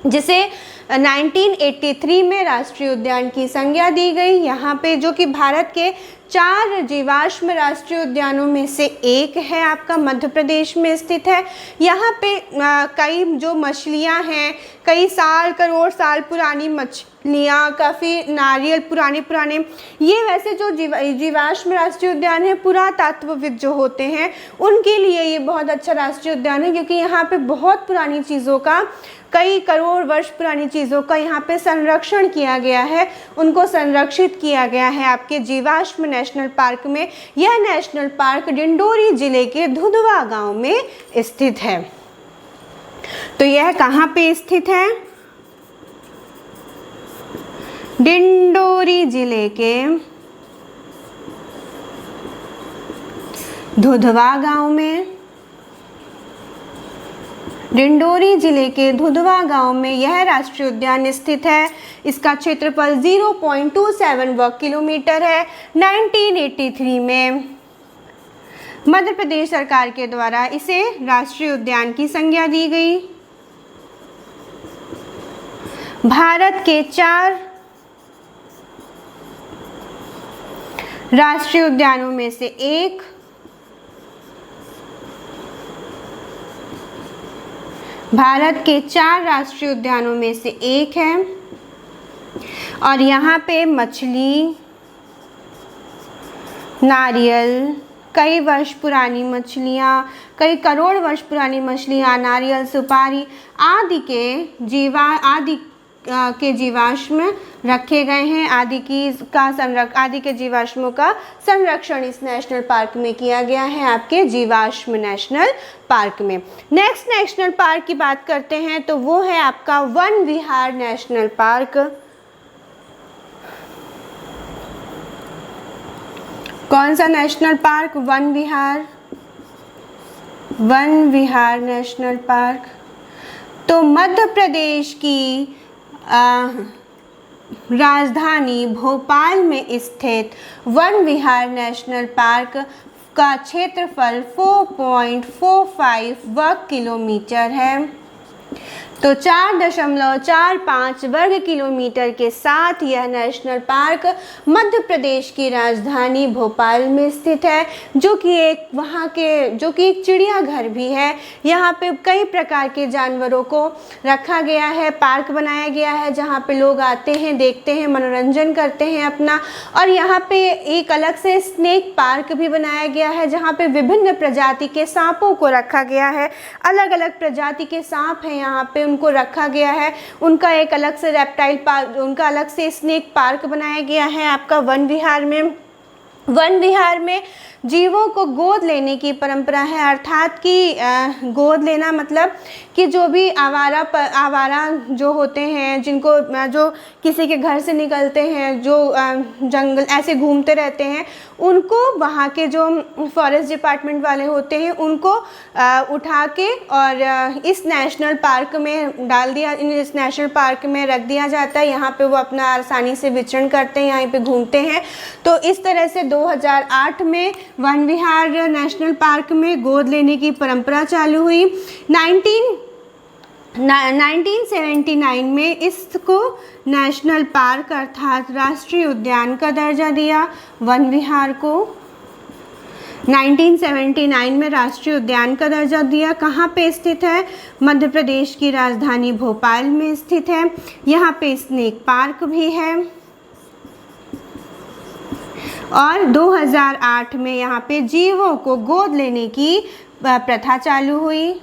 जिसे 1983 में राष्ट्रीय उद्यान की संज्ञा दी गई। यहाँ पे जो कि भारत के 4 जीवाश्म राष्ट्रीय उद्यानों में से एक है, आपका मध्य प्रदेश में स्थित है। यहाँ पे कई जो मछलियाँ हैं, कई साल करोड़ साल पुरानी मछलियाँ, काफ़ी नारियल पुराने ये वैसे जो जीवाश्म राष्ट्रीय उद्यान है, पुरातत्वविद जो होते हैं उनके लिए ये बहुत अच्छा राष्ट्रीय उद्यान है, क्योंकि यहाँ पे बहुत पुरानी चीज़ों का, कई करोड़ वर्ष पुरानी चीज़ों का यहाँ पे संरक्षण किया गया है, उनको संरक्षित किया गया है आपके जीवाश्म नेशनल पार्क में। यह नेशनल पार्क डिंडोरी जिले के धुधवा गांव में स्थित है। तो यह कहाँ पे स्थित है? डिंडोरी जिले के धुधवा गांव में। डिंडोरी जिले के धुधवा गांव में यह राष्ट्रीय उद्यान स्थित है। इसका क्षेत्रफल 0.27 वर्ग किलोमीटर है। 1983 में मध्य प्रदेश सरकार के द्वारा इसे राष्ट्रीय उद्यान की संज्ञा दी गई। भारत के 4 राष्ट्रीय उद्यानों में से एक, भारत के 4 राष्ट्रीय उद्यानों में से एक है, और यहाँ पे मछली, नारियल, कई वर्ष पुरानी मछलियाँ, कई करोड़ वर्ष पुरानी मछलियाँ, नारियल, सुपारी आदि के जीवाश्म रखे गए हैं। आदि के जीवाश्मों का संरक्षण इस नेशनल पार्क में किया गया है, आपके जीवाश्म नेशनल पार्क में। नेक्स्ट नेशनल पार्क की बात करते हैं तो वो है आपका वन विहार नेशनल पार्क। कौन सा नेशनल पार्क? वन विहार नेशनल पार्क। तो मध्य प्रदेश की राजधानी भोपाल में स्थित वन विहार नेशनल पार्क का क्षेत्रफल 4.45 वर्ग किलोमीटर है। तो 4.45 वर्ग किलोमीटर के साथ यह नेशनल पार्क मध्य प्रदेश की राजधानी भोपाल में स्थित है, जो कि एक चिड़ियाघर भी है। यहाँ पे कई प्रकार के जानवरों को रखा गया है, पार्क बनाया गया है, जहाँ पे लोग आते हैं, देखते हैं, मनोरंजन करते हैं अपना। और यहाँ पे एक अलग से स्नेक पार्क भी बनाया गया है, जहाँ पे विभिन्न प्रजाति के सांपों को रखा गया है। अलग अलग प्रजाति के सांप हैं यहाँ पे, उनको रखा गया है। उनका एक अलग से रेप्टाइल पार्क, उनका अलग से स्नेक पार्क बनाया गया है आपका वन विहार में। वन विहार में जीवों को गोद लेने की परंपरा है, अर्थात कि गोद लेना मतलब कि जो भी आवारा जो होते हैं, जो किसी के घर से निकलते हैं, जो जंगल ऐसे घूमते रहते हैं, उनको वहाँ के जो फॉरेस्ट डिपार्टमेंट वाले होते हैं उनको उठा के और इस नेशनल पार्क में इस नेशनल पार्क में रख दिया जाता है। यहाँ पे वो अपना आसानी से विचरण करते हैं, यहाँ पे घूमते हैं। तो इस तरह से 2008 में वन विहार नेशनल पार्क में गोद लेने की परंपरा चालू हुई। 1979 में इसको नेशनल पार्क अर्थात राष्ट्रीय उद्यान का दर्जा दिया वन विहार को। 1979 में राष्ट्रीय उद्यान का दर्जा दिया। कहाँ पे स्थित है? मध्य प्रदेश की राजधानी भोपाल में स्थित है। यहाँ पे स्नेक पार्क भी है। और 2008 में यहाँ पे जीवों को गोद लेने की प्रथा चालू हुई।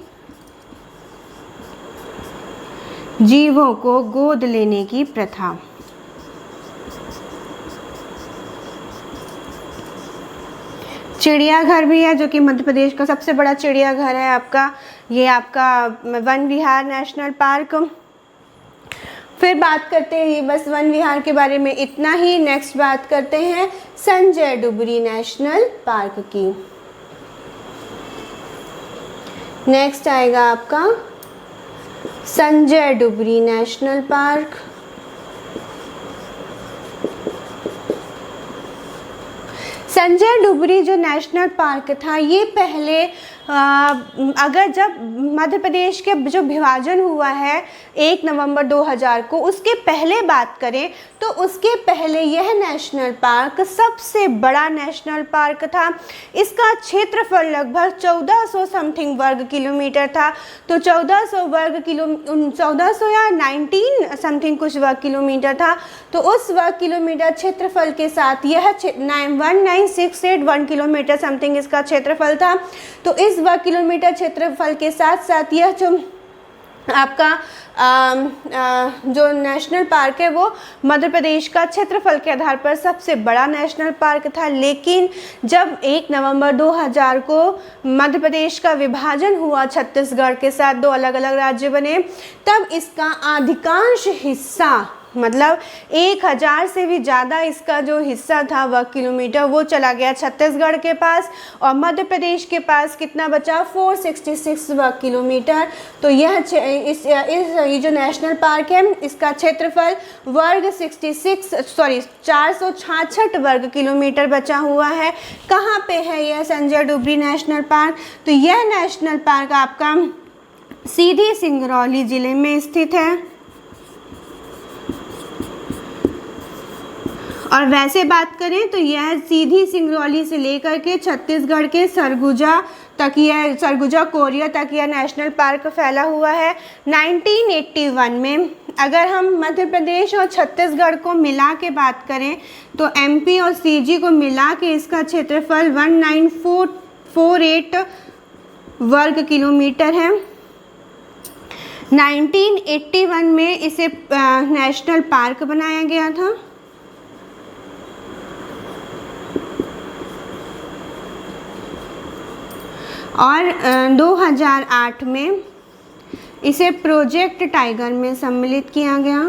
जीवों को गोद लेने की प्रथा। चिड़ियाघर भी है, जो कि मध्य प्रदेश का सबसे बड़ा चिड़ियाघर है आपका, ये आपका वन विहार नेशनल पार्क। फिर बात करते हैं, बस वन विहार के बारे में इतना ही। नेक्स्ट बात करते हैं संजय डुबरी नेशनल पार्क की। नेक्स्ट आएगा आपका संजय डुबरी नेशनल पार्क। संजय डुबरी जो नेशनल पार्क था ये पहले अगर जब मध्य प्रदेश के जो विभाजन हुआ है 1 नवंबर 2000 को, उसके पहले बात करें तो उसके पहले यह नेशनल पार्क सबसे बड़ा नेशनल पार्क था। इसका क्षेत्रफल लगभग 1400 समथिंग वर्ग किलोमीटर था। तो 1400 या 19 समथिंग कुछ वर्ग किलोमीटर था। तो उस वर्ग किलोमीटर क्षेत्रफल के साथ यह 1968 किलोमीटर समथिंग इसका क्षेत्रफल था। तो इस वर्ग किलोमीटर क्षेत्रफल के साथ साथ यह जो आपका जो नेशनल पार्क है वो मध्य प्रदेश का क्षेत्रफल के आधार पर सबसे बड़ा नेशनल पार्क था। लेकिन जब 1 नवंबर 2000 को मध्य प्रदेश का विभाजन हुआ, छत्तीसगढ़ के साथ 2 अलग अलग राज्य बने, तब इसका अधिकांश हिस्सा मतलब 1000 से भी ज़्यादा इसका जो हिस्सा था वर्ग किलोमीटर वो चला गया छत्तीसगढ़ के पास, और मध्य प्रदेश के पास कितना बचा 466 वर्ग किलोमीटर। तो यह ये जो नेशनल पार्क है इसका क्षेत्रफल 466 वर्ग किलोमीटर बचा हुआ है। कहाँ पे है यह संजय डुबरी नेशनल पार्क? तो यह नेशनल पार्क आपका सीधी सिंगरौली जिले में स्थित है। और वैसे बात करें तो यह सीधी सिंगरौली से लेकर के छत्तीसगढ़ के सरगुजा कोरिया तक यह नेशनल पार्क फैला हुआ है। 1981 में अगर हम मध्य प्रदेश और छत्तीसगढ़ को मिला के बात करें तो एमपी और सीजी को मिला के इसका क्षेत्रफल 19448 वर्ग किलोमीटर है। 1981 में इसे नेशनल पार्क बनाया गया था। और 2008 में इसे प्रोजेक्ट टाइगर में सम्मिलित किया गया।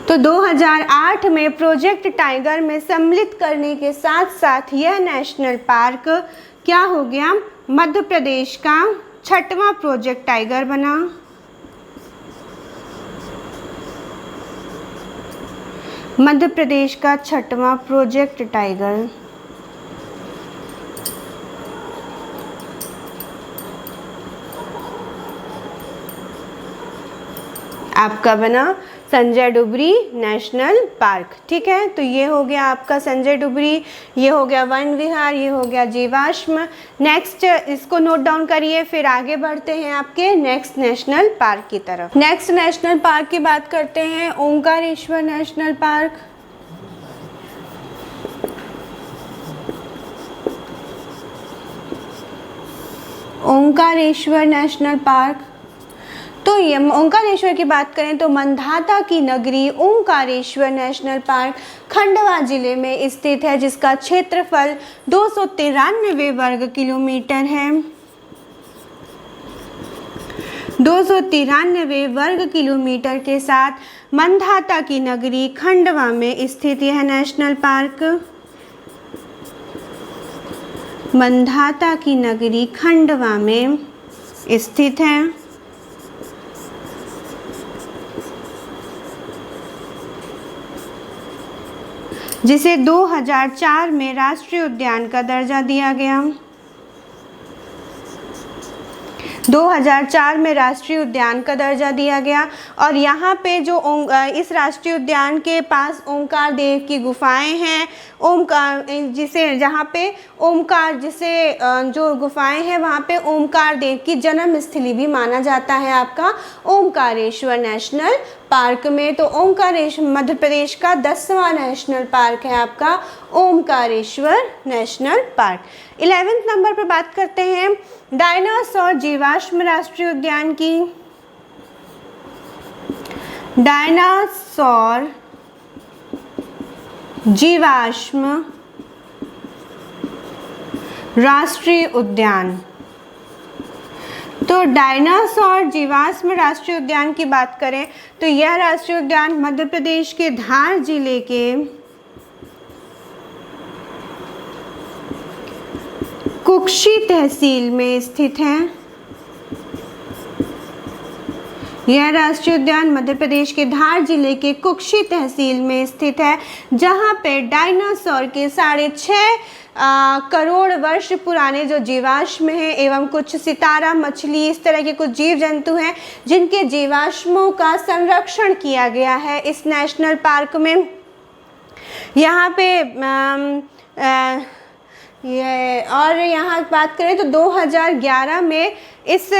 तो 2008 में प्रोजेक्ट टाइगर में सम्मिलित करने के साथ साथ यह नेशनल पार्क क्या हो गया, मध्य प्रदेश का 6वां प्रोजेक्ट टाइगर बना। मध्य प्रदेश का 6वां प्रोजेक्ट टाइगर। आपका बना संजय डुबरी नेशनल पार्क। ठीक है, तो ये हो गया आपका संजय डुबरी, ये हो गया वन विहार, ये हो गया जीवाश्म। नेक्स्ट इसको नोट डाउन करिए, फिर आगे बढ़ते हैं आपके नेक्स्ट नेशनल पार्क की तरफ। नेक्स्ट नेशनल पार्क की बात करते हैं, Omkareshwar national park. Omkareshwar national park. तो ये ओंकारेश्वर की बात करें तो मंधाता की नगरी ओंकारेश्वर नेशनल पार्क खंडवा जिले में स्थित है, जिसका क्षेत्रफल 293 वर्ग किलोमीटर है। 293 वर्ग किलोमीटर के साथ मंधाता की नगरी खंडवा में स्थित यह नेशनल पार्क। मंधाता की नगरी खंडवा में स्थित है। जिसे 2004 में राष्ट्रीय उद्यान का दर्जा दिया गया। 2004 में राष्ट्रीय उद्यान का दर्जा दिया गया। और यहाँ पे जो इस राष्ट्रीय उद्यान के पास ओंकार देव की गुफाएं हैं, ओमकार जिसे जहाँ पे ओमकार जिसे जो गुफाएं हैं वहाँ पे ओमकार देव की जन्म स्थली भी माना जाता है आपका ओंकारेश्वर नेशनल पार्क में। तो ओंकारेश्वर मध्य प्रदेश का 10वां नेशनल पार्क है आपका ओंकारेश्वर नेशनल पार्क। 11वें नंबर पर बात करते हैं डायनासोर जीवाश्म राष्ट्रीय उद्यान की। डायनासोर जीवाश्म राष्ट्रीय उद्यान। तो डायनासोर जीवाश्म राष्ट्रीय उद्यान की बात करें तो यह राष्ट्रीय उद्यान मध्य प्रदेश के धार जिले के कुक्षी तहसील में स्थित है। यह राष्ट्रीय उद्यान मध्य प्रदेश के धार जिले के कुक्षी तहसील में स्थित है, जहाँ पे डायनासोर के 6.5 करोड़ वर्ष पुराने जो जीवाश्म हैं एवं कुछ सितारा मछली, इस तरह के कुछ जीव जंतु हैं जिनके जीवाश्मों का संरक्षण किया गया है इस नेशनल पार्क में। यहाँ पे यहाँ बात करें तो 2011 में इस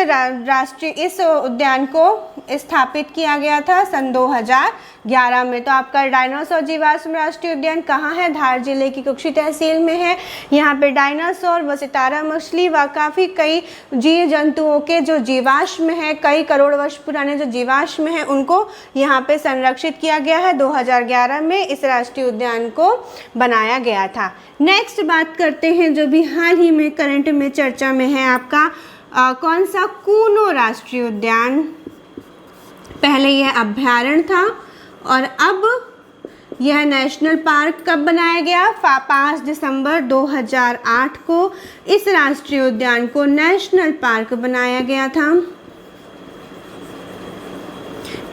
उद्यान को स्थापित किया गया था, सन 2011 में। तो आपका डायनासोर जीवाश्म राष्ट्रीय उद्यान कहाँ है? धार जिले की कुक्षी तहसील में है। यहाँ पे डायनासोर व सितारा मछली व काफ़ी कई जीव जंतुओं के जो जीवाश्म है, कई करोड़ वर्ष पुराने जो जीवाश्म हैं, उनको यहाँ पे संरक्षित किया गया है। 2011 में इस राष्ट्रीय उद्यान को बनाया गया था। नेक्स्ट बात करते हैं जो भी हाल ही में करंट में चर्चा में है, आपका कौन सा? कूनो राष्ट्रीय उद्यान। पहले यह अभयारण्य था और अब यह नेशनल पार्क कब बनाया गया? 5 दिसंबर 2008 को इस राष्ट्रीय उद्यान को नेशनल पार्क बनाया गया था।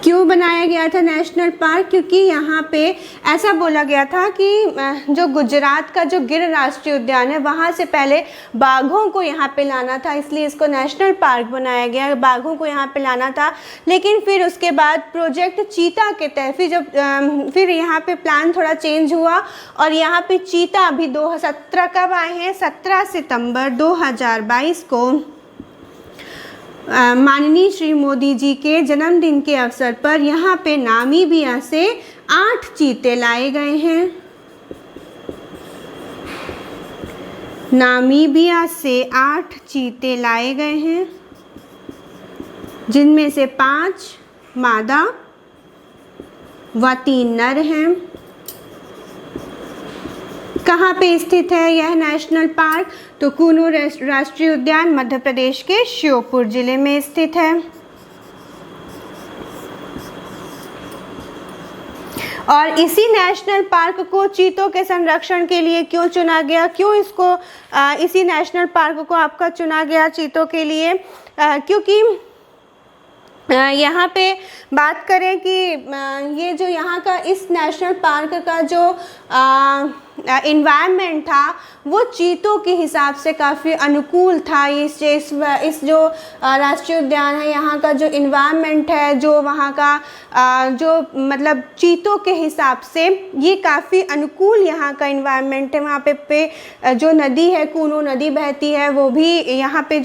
क्यों बनाया गया था नेशनल पार्क? क्योंकि यहाँ पे ऐसा बोला गया था कि जो गुजरात का जो गिर राष्ट्रीय उद्यान है, वहाँ से पहले बाघों को यहाँ पे लाना था, इसलिए इसको नेशनल पार्क बनाया गया। बाघों को यहाँ पे लाना था, लेकिन फिर उसके बाद प्रोजेक्ट चीता के तहत फिर यहाँ पे प्लान थोड़ा चेंज हुआ और यहाँ पे चीता अभी 2017 कब आए हैं? 17 सितंबर 2022 को माननीय श्री मोदी जी के जन्मदिन के अवसर पर यहाँ पे नामीबिया से 8 चीते लाए गए हैं। नामीबिया से 8 चीते लाए गए हैं, जिनमें से 5 मादा व 3 नर हैं। कहाँ पे स्थित है यह नेशनल पार्क? तो कूनो राष्ट्रीय उद्यान मध्य प्रदेश के श्योपुर जिले में स्थित है। और इसी नेशनल पार्क को चीतों के संरक्षण के लिए क्यों चुना गया? क्यों इसको इसी नेशनल पार्क को आपका चुना गया चीतों के लिए? क्योंकि यहाँ पे बात करें कि ये जो यहाँ का इस नेशनल पार्क का जो इन्वायरमेंट था वो चीतों के हिसाब से काफ़ी अनुकूल था। इस जो राष्ट्रीय उद्यान है, यहाँ का जो इन्वायरमेंट है, जो वहाँ का जो मतलब चीतों के हिसाब से ये काफ़ी अनुकूल यहाँ का इन्वायरमेंट है। वहाँ पे जो नदी है, कूनो नदी बहती है, वो भी यहाँ पे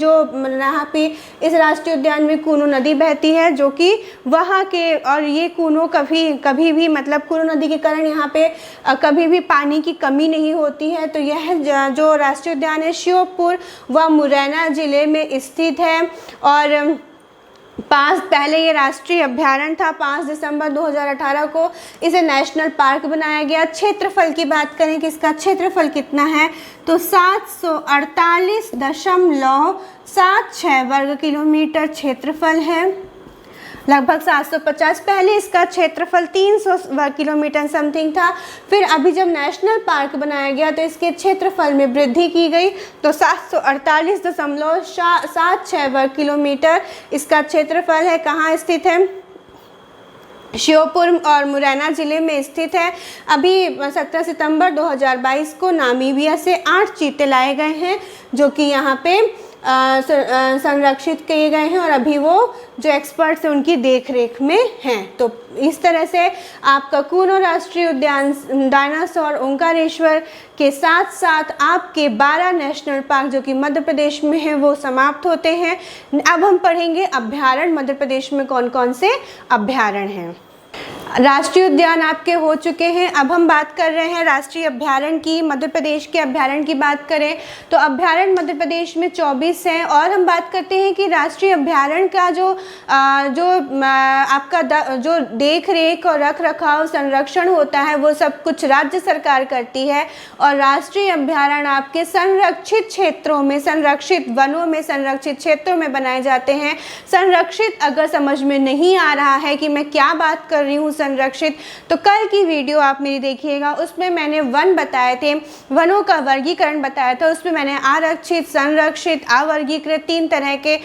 इस राष्ट्रीय उद्यान में कूनो नदी बहती है, जो कि वहाँ के और ये कूनो कभी भी मतलब कूनो नदी के कारण यहाँ पे कभी भी पानी की कमी नहीं होती है। तो यह जो राष्ट्रीय उद्यान है श्योपुर व मुरैना जिले में स्थित है। और पहले ये राष्ट्रीय अभयारण्य था। 5 दिसंबर 2018 को इसे नेशनल पार्क बनाया गया। क्षेत्रफल की बात करें कि इसका क्षेत्रफल कितना है, तो 748.76 वर्ग किलोमीटर क्षेत्रफल है, लगभग 750। पहले इसका क्षेत्रफल 300 वर्ग किलोमीटर समथिंग था। फिर अभी जब नेशनल पार्क बनाया गया तो इसके क्षेत्रफल में वृद्धि की गई, तो 748.76 वर्ग किलोमीटर इसका क्षेत्रफल है। कहाँ स्थित है? श्योपुर और मुरैना जिले में स्थित है। अभी 17 सितंबर 2022 को नामीबिया से 8 चीते लाए गए हैं, जो कि यहाँ पे संरक्षित किए गए हैं और अभी वो जो एक्सपर्ट्स हैं उनकी देखरेख में हैं। तो इस तरह से आपका कूनो राष्ट्रीय उद्यान, डायनासोर, ओंकारेश्वर के साथ साथ आपके 12 नेशनल पार्क जो कि मध्य प्रदेश में हैं वो समाप्त होते हैं। अब हम पढ़ेंगे अभयारण्य। मध्य प्रदेश में कौन कौन से अभयारण्य हैं। राष्ट्रीय उद्यान आपके हो चुके हैं। अब हम बात कर रहे हैं राष्ट्रीय अभयारण्य की। मध्य प्रदेश के अभयारण्य की बात करें तो अभयारण्य मध्य प्रदेश में 24 हैं। और हम बात करते हैं कि राष्ट्रीय अभयारण्य का आपका जो देख रेख और रख रखाव संरक्षण होता है वो सब कुछ राज्य सरकार करती है। और राष्ट्रीय अभयारण्य आपके संरक्षित क्षेत्रों में, संरक्षित वनों में, संरक्षित क्षेत्रों में बनाए जाते हैं। संरक्षित अगर समझ में नहीं आ रहा है कि मैं क्या बात कर रही हूँ संरक्षित। तो कल की वीडियो आप मेरी देखिएगा, उसमें मैंने वन बताए थे, वनों का वर्गीकरण बताया था। उसमें मैंने आरक्षित, संरक्षित, अवर्गीकृत 3 तरह के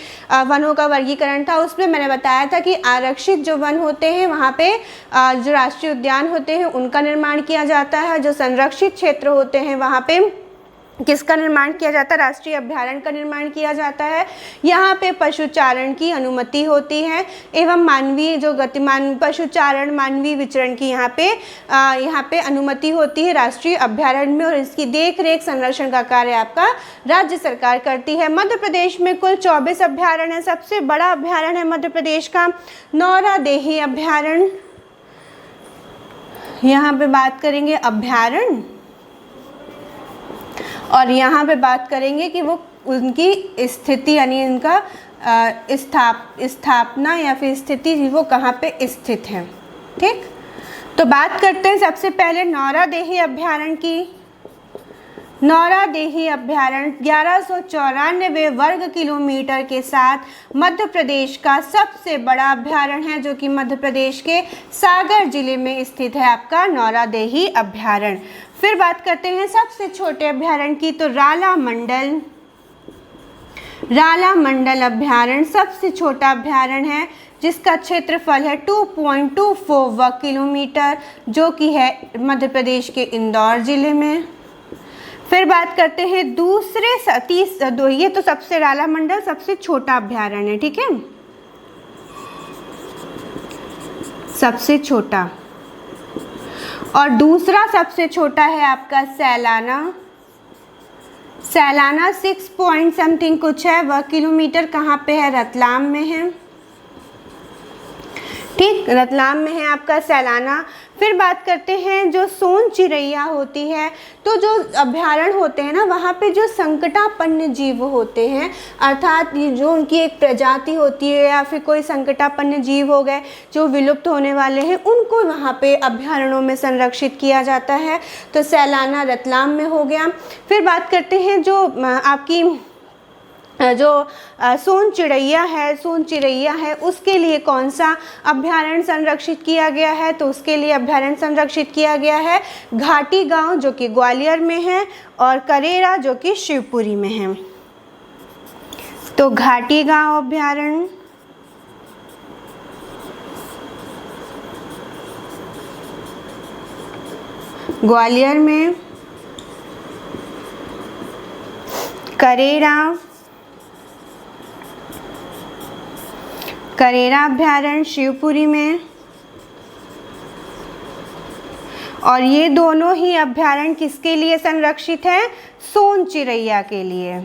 वनों का वर्गीकरण था। उसमें मैंने बताया था कि आरक्षित जो वन होते हैं वहाँ पे जो राष्ट्रीय उद्यान होते हैं उनका निर्माण किया जाता है। जो संरक्षित क्षेत्र होते हैं वहाँ पे किसका निर्माण किया जाता है? राष्ट्रीय अभयारण्य का निर्माण किया जाता है। यहाँ पे पशुचारण की अनुमति होती है एवं मानवीय जो गतिमान पशुचारण, मानवीय विचरण की यहाँ पे अनुमति होती है राष्ट्रीय अभयारण्य में, और इसकी देख रेख संरक्षण का कार्य आपका राज्य सरकार करती है। मध्य प्रदेश में कुल 24 अभयारण्य है। सबसे बड़ा अभयारण्य है मध्य प्रदेश का नौरादेही अभयारण्य। यहाँ पे बात करेंगे अभयारण्य, और यहाँ पे बात करेंगे कि वो उनकी स्थिति यानी इनका स्थापना या फिर स्थिति वो कहाँ पे स्थित है। ठीक, तो बात करते हैं सबसे पहले नौरादेही अभयारण्य की। नौरादेही अभयारण्य 1194 वर्ग किलोमीटर के साथ मध्य प्रदेश का सबसे बड़ा अभयारण्य है, जो कि मध्य प्रदेश के सागर जिले में स्थित है आपका नौरादेही अभयारण्य। फिर बात करते हैं सबसे छोटे अभयारण्य की, तो राला मंडल अभयारण्य सबसे छोटा अभयारण्य है, जिसका क्षेत्रफल है 2.24 वर्ग किलोमीटर, जो कि है मध्य प्रदेश के इंदौर जिले में। फिर बात करते हैं ये तो सबसे राला मंडल सबसे छोटा अभयारण्य है, ठीक है, सबसे छोटा। और दूसरा सबसे छोटा है आपका सैलाना 6 पॉइंट समथिंग कुछ है वर्ग किलोमीटर। कहाँ पे है? रतलाम में है। ठीक, रतलाम में है आपका सैलाना। फिर बात करते हैं जो सोन चिरैया होती है, तो जो अभयारण्य होते हैं ना वहाँ पे जो संकटापन्न जीव होते हैं, अर्थात जो उनकी एक प्रजाति होती है या फिर कोई संकटापन्न जीव हो गए जो विलुप्त होने वाले हैं, उनको वहाँ पे अभयारण्यों में संरक्षित किया जाता है। तो सैलाना रतलाम में हो गया। फिर बात करते हैं जो आपकी सोन चिरैया है उसके लिए कौन सा अभयारण्य संरक्षित किया गया है? तो उसके लिए अभयारण्य संरक्षित किया गया है घाटी गांव, जो कि ग्वालियर में है, और करेरा, जो कि शिवपुरी में है। तो घाटी गांव अभयारण्य, ग्वालियर में, करेरा अभयारण्य शिवपुरी में, और ये दोनों ही अभयारण्य किसके लिए संरक्षित है? सोन चिरैया के लिए।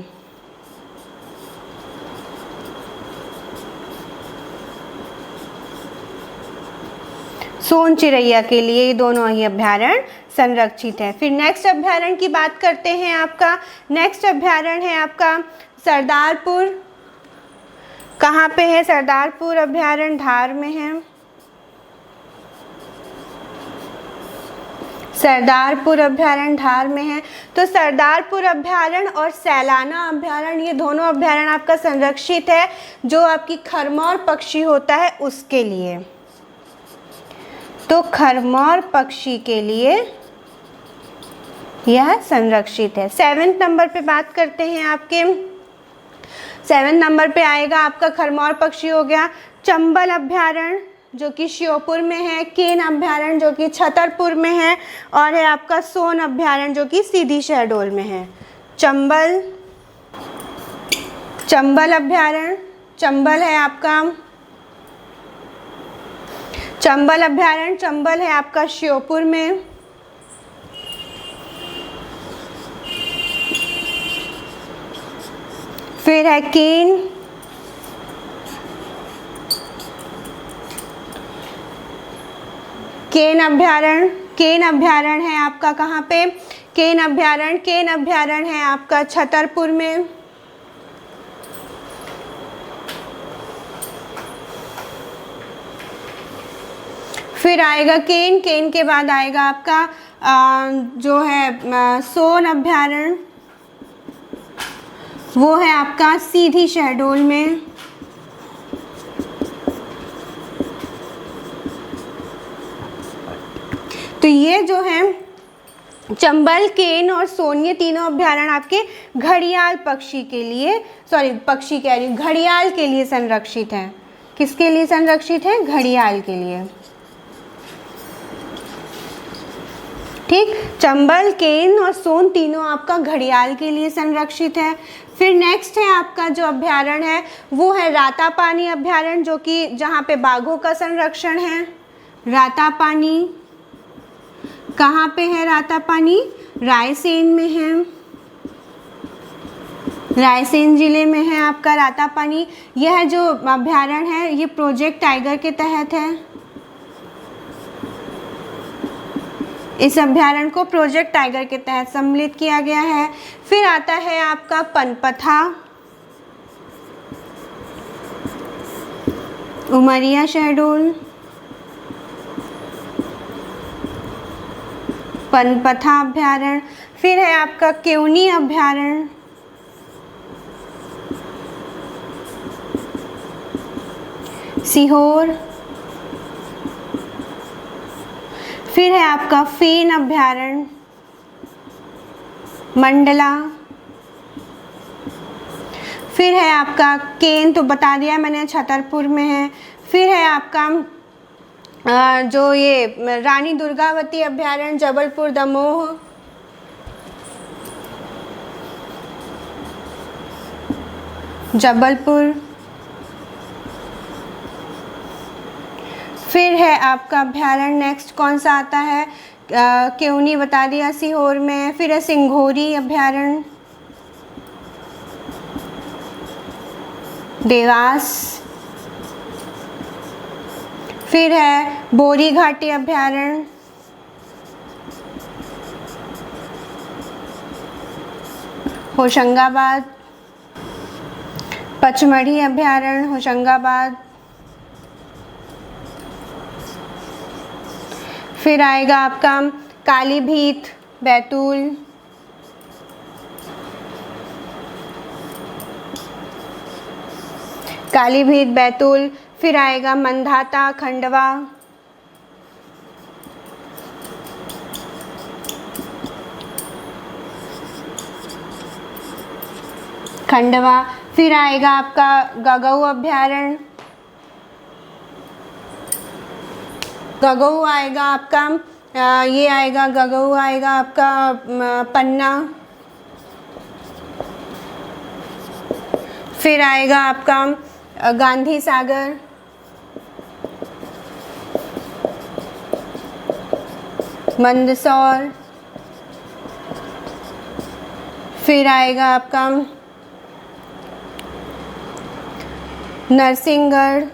सोन चिरैया के लिए ये दोनों ही अभयारण्य संरक्षित है। फिर नेक्स्ट अभयारण्य की बात करते हैं। आपका नेक्स्ट अभयारण्य है आपका सरदारपुर। कहाँ पे है सरदारपुर अभयारण्य? धार में है। सरदारपुर अभयारण्य धार में है। तो सरदारपुर अभयारण्य और सैलाना अभयारण्य, ये दोनों अभयारण्य आपका संरक्षित है, जो आपकी खरमौर पक्षी होता है उसके लिए। तो खरमौर पक्षी के लिए यह संरक्षित है। 7 नंबर पे बात करते हैं। आपके 7 नंबर पे आएगा आपका खरमौर पक्षी हो गया चंबल अभयारण्य, जो कि श्योपुर में है, केन अभयारण्य जो कि छतरपुर में है, और है आपका सोन अभयारण्य जो कि सीधी शहडोल में है। चंबल अभयारण्य, चंबल है आपका चंबल अभयारण्य, चंबल है आपका श्योपुर में। फिर है केन अभयारण्य है आपका कहाँ पे? केन अभयारण्य है आपका छतरपुर में। फिर आएगा केन के बाद आएगा आपका जो है सोन अभयारण्य, वो है आपका सीधी शहडोल में। तो ये जो है चंबल, केन और सोन, ये तीनों अभ्यारण्य आपके घड़ियाल पक्षी के लिए, पक्षी कह रही हूँ, घड़ियाल के लिए संरक्षित है। किसके लिए संरक्षित है? घड़ियाल के लिए। ठीक, चंबल, केन और सोन तीनों आपका घड़ियाल के लिए संरक्षित है। फिर नेक्स्ट है आपका जो अभ्यारण्य है वो है रातापानी अभ्यारण्य, जो कि जहाँ पे बाघों का संरक्षण है। रातापानी कहाँ पे है? रातापानी रायसेन में है, रायसेन जिले में है आपका रातापानी। यह जो अभ्यारण्य है ये प्रोजेक्ट टाइगर के तहत है। इस अभ्यारण्य को प्रोजेक्ट टाइगर के तहत सम्मिलित किया गया है। फिर आता है आपका पनपथा, उमरिया शहडोल, पनपथा अभ्यारण्य। फिर है आपका केवनी अभ्यारण्य, सीहोर। फिर है आपका फेन अभ्यारण्य, मंडला। फिर है आपका केन, तो बता दिया मैंने, छतरपुर में है। फिर है आपका जो ये रानी दुर्गावती अभ्यारण्य, जबलपुर, दमोह। जबलपुर। फिर है आपका अभ्यारण्य नेक्स्ट कौन सा आता है? केवनी बता दिया, सीहोर में। फिर है सिंघोरी अभ्यारण्य, देवास। फिर है बोरी घाटी अभ्यारण्य, होशंगाबाद। पचमढ़ी अभ्यारण्य, होशंगाबाद। फिर आएगा आपका कालीभीत, बैतूल। कालीभीत, बैतूल। फिर आएगा मंधाता, खंडवा। खंडवा। फिर आएगा आपका गगऊ अभ्यारण्य, गगऊ आएगा आपका, ये आएगा गगऊ आएगा आपका पन्ना। फिर आएगा आपका गांधी सागर। मंदसौर। फिर आएगा आपका नरसिंहगढ़।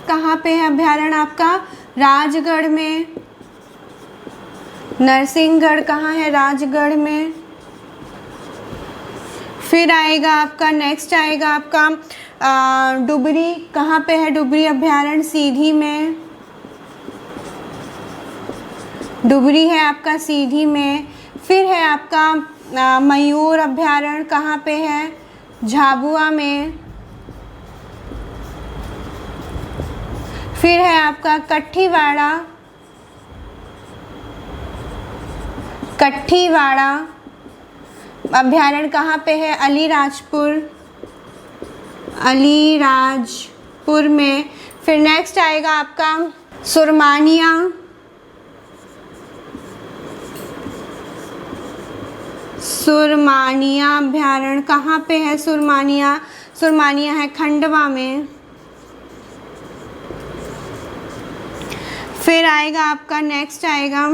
कहाँ पे है अभ्यारण्य आपका? राजगढ़ में। नरसिंहगढ़ कहाँ है? राजगढ़ में। फिर आएगा आपका नेक्स्ट आएगा आपका डुबरी। कहाँ पे है डुबरी अभ्यारण्य? सीधी में। डुबरी है आपका सीधी में। फिर है आपका मयूर अभ्यारण्य, कहाँ पे है? झाबुआ में। फिर है आपका कट्ठीवाड़ा, कट्ठीवाड़ा अभ्यारण्य कहाँ पे है? अलीराजपुर, अलीराजपुर में। फिर नेक्स्ट आएगा आपका सुरमानिया, सुरमानिया अभ्यारण्य कहाँ पे है? सुरमानिया, सुरमानिया है खंडवा में। फिर आएगा आपका नेक्स्ट आएगा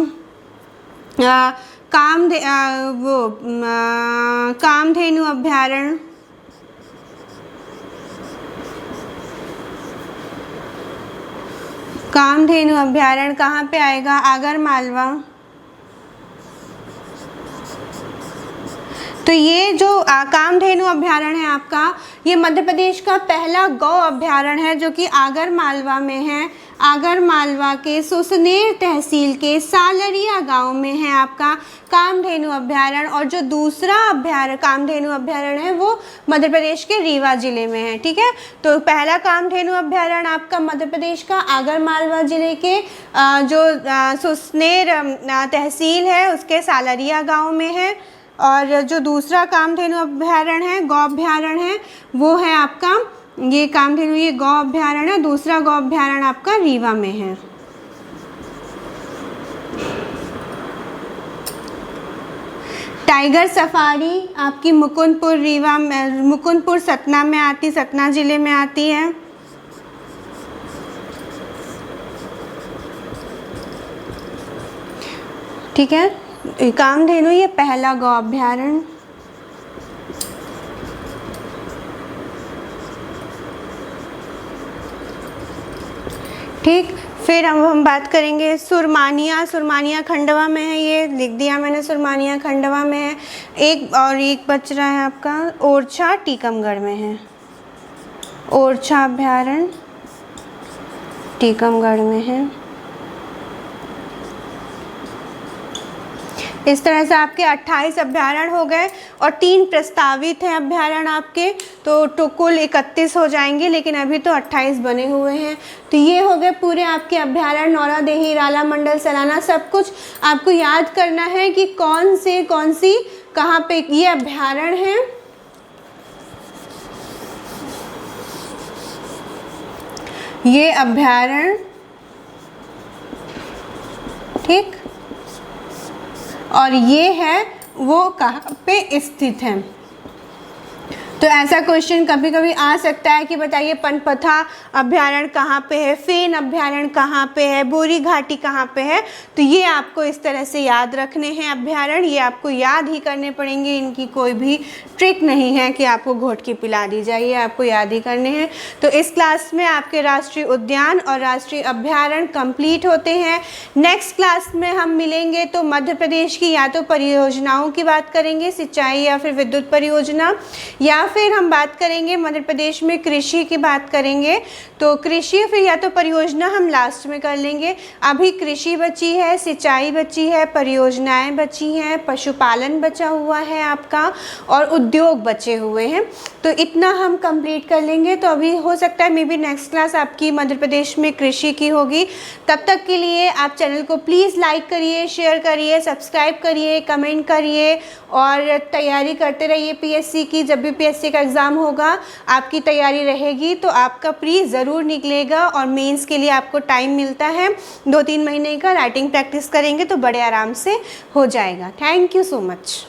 कामधेनु अभ्यारण्य, कामधेनु अभ्यारण्य कहाँ पे आएगा? आगर मालवा। तो ये जो कामधेनु अभ्यारण्य है आपका, ये मध्य प्रदेश का पहला गौ अभ्यारण्य है जो कि आगर मालवा में है। आगर मालवा के सुसनेर तहसील के सालरिया गांव में है आपका कामधेनु अभ्यारण्य, और जो दूसरा कामधेनु अभ्यारण्य है वो मध्य प्रदेश के रीवा जिले में है। ठीक है, तो पहला कामधेनु अभ्यारण्य आपका मध्य प्रदेश का आगर मालवा जिले के जो सुसनेर तहसील है उसके सालरिया गांव में है, और जो दूसरा कामधेनु अभ्यारण्य है, गौ अभ्यारण्य है, वो है आपका ये कामधेनु, ये गौ अभ्यारण्य है, दूसरा गौ अभ्यारण्य आपका रीवा में है। टाइगर सफारी आपकी मुकुंदपुर सतना में आती, सतना जिले में आती है। ठीक है, कामधेनु ये पहला गौ अभ्यारण्य। ठीक, फिर हम बात करेंगे सुरमानिया खंडवा में है, ये लिख दिया मैंने, सुरमानिया खंडवा में है। एक बच रहा है आपका ओरछा टीकमगढ़ में है, ओरछा अभ्यारण्य टीकमगढ़ में है। इस तरह से आपके 28 अभ्यारण्य हो गए और 3 प्रस्तावित हैं अभ्यारण्य आपके, तो कुल 31 हो जाएंगे, लेकिन अभी तो 28 बने हुए हैं। तो ये हो गए पूरे आपके अभ्यारण्य, नौरादेही, राला मंडल, सलाना, सब कुछ आपको याद करना है कि कौन सी कहाँ पे ये अभ्यारण्य है। ये अभ्यारण्य, ठीक, और ये है वो कहाँ पे स्थित है। तो ऐसा क्वेश्चन कभी कभी आ सकता है कि बताइए पनपथा अभ्यारण्य कहाँ पे है, फेन अभ्यारण्य कहाँ पे है, बोरी घाटी कहाँ पे है। तो ये आपको इस तरह से याद रखने हैं अभ्यारण्य, ये आपको याद ही करने पड़ेंगे, इनकी कोई भी ट्रिक नहीं है कि आपको घोटकी पिला दी जाए, ये आपको याद ही करने हैं। तो इस क्लास में आपके राष्ट्रीय उद्यान और राष्ट्रीय अभ्यारण्य कंप्लीट होते हैं। नेक्स्ट क्लास में हम मिलेंगे तो मध्य प्रदेश की या तो परियोजनाओं की बात करेंगे, सिंचाई या फिर विद्युत परियोजना, या फिर हम बात करेंगे मध्य प्रदेश में कृषि की बात करेंगे। तो कृषि फिर या तो परियोजना हम लास्ट में कर लेंगे। अभी कृषि बची है, सिंचाई बची है, परियोजनाएं बची हैं, पशुपालन बचा हुआ है आपका, और उद्योग बचे हुए हैं। तो इतना हम कंप्लीट कर लेंगे। तो अभी हो सकता है मे बी नेक्स्ट क्लास आपकी मध्य प्रदेश में कृषि की होगी। तब तक के लिए आप चैनल को प्लीज़ लाइक करिए, शेयर करिए, सब्सक्राइब करिए, कमेंट करिए और तैयारी करते रहिए पीएससी की। जब भी पीएससी का एग्ज़ाम होगा आपकी तैयारी रहेगी तो आपका प्री ज़रूर निकलेगा, और मेंस के लिए आपको टाइम मिलता है 2-3 महीने का। राइटिंग प्रैक्टिस करेंगे तो बड़े आराम से हो जाएगा। Thank you so much.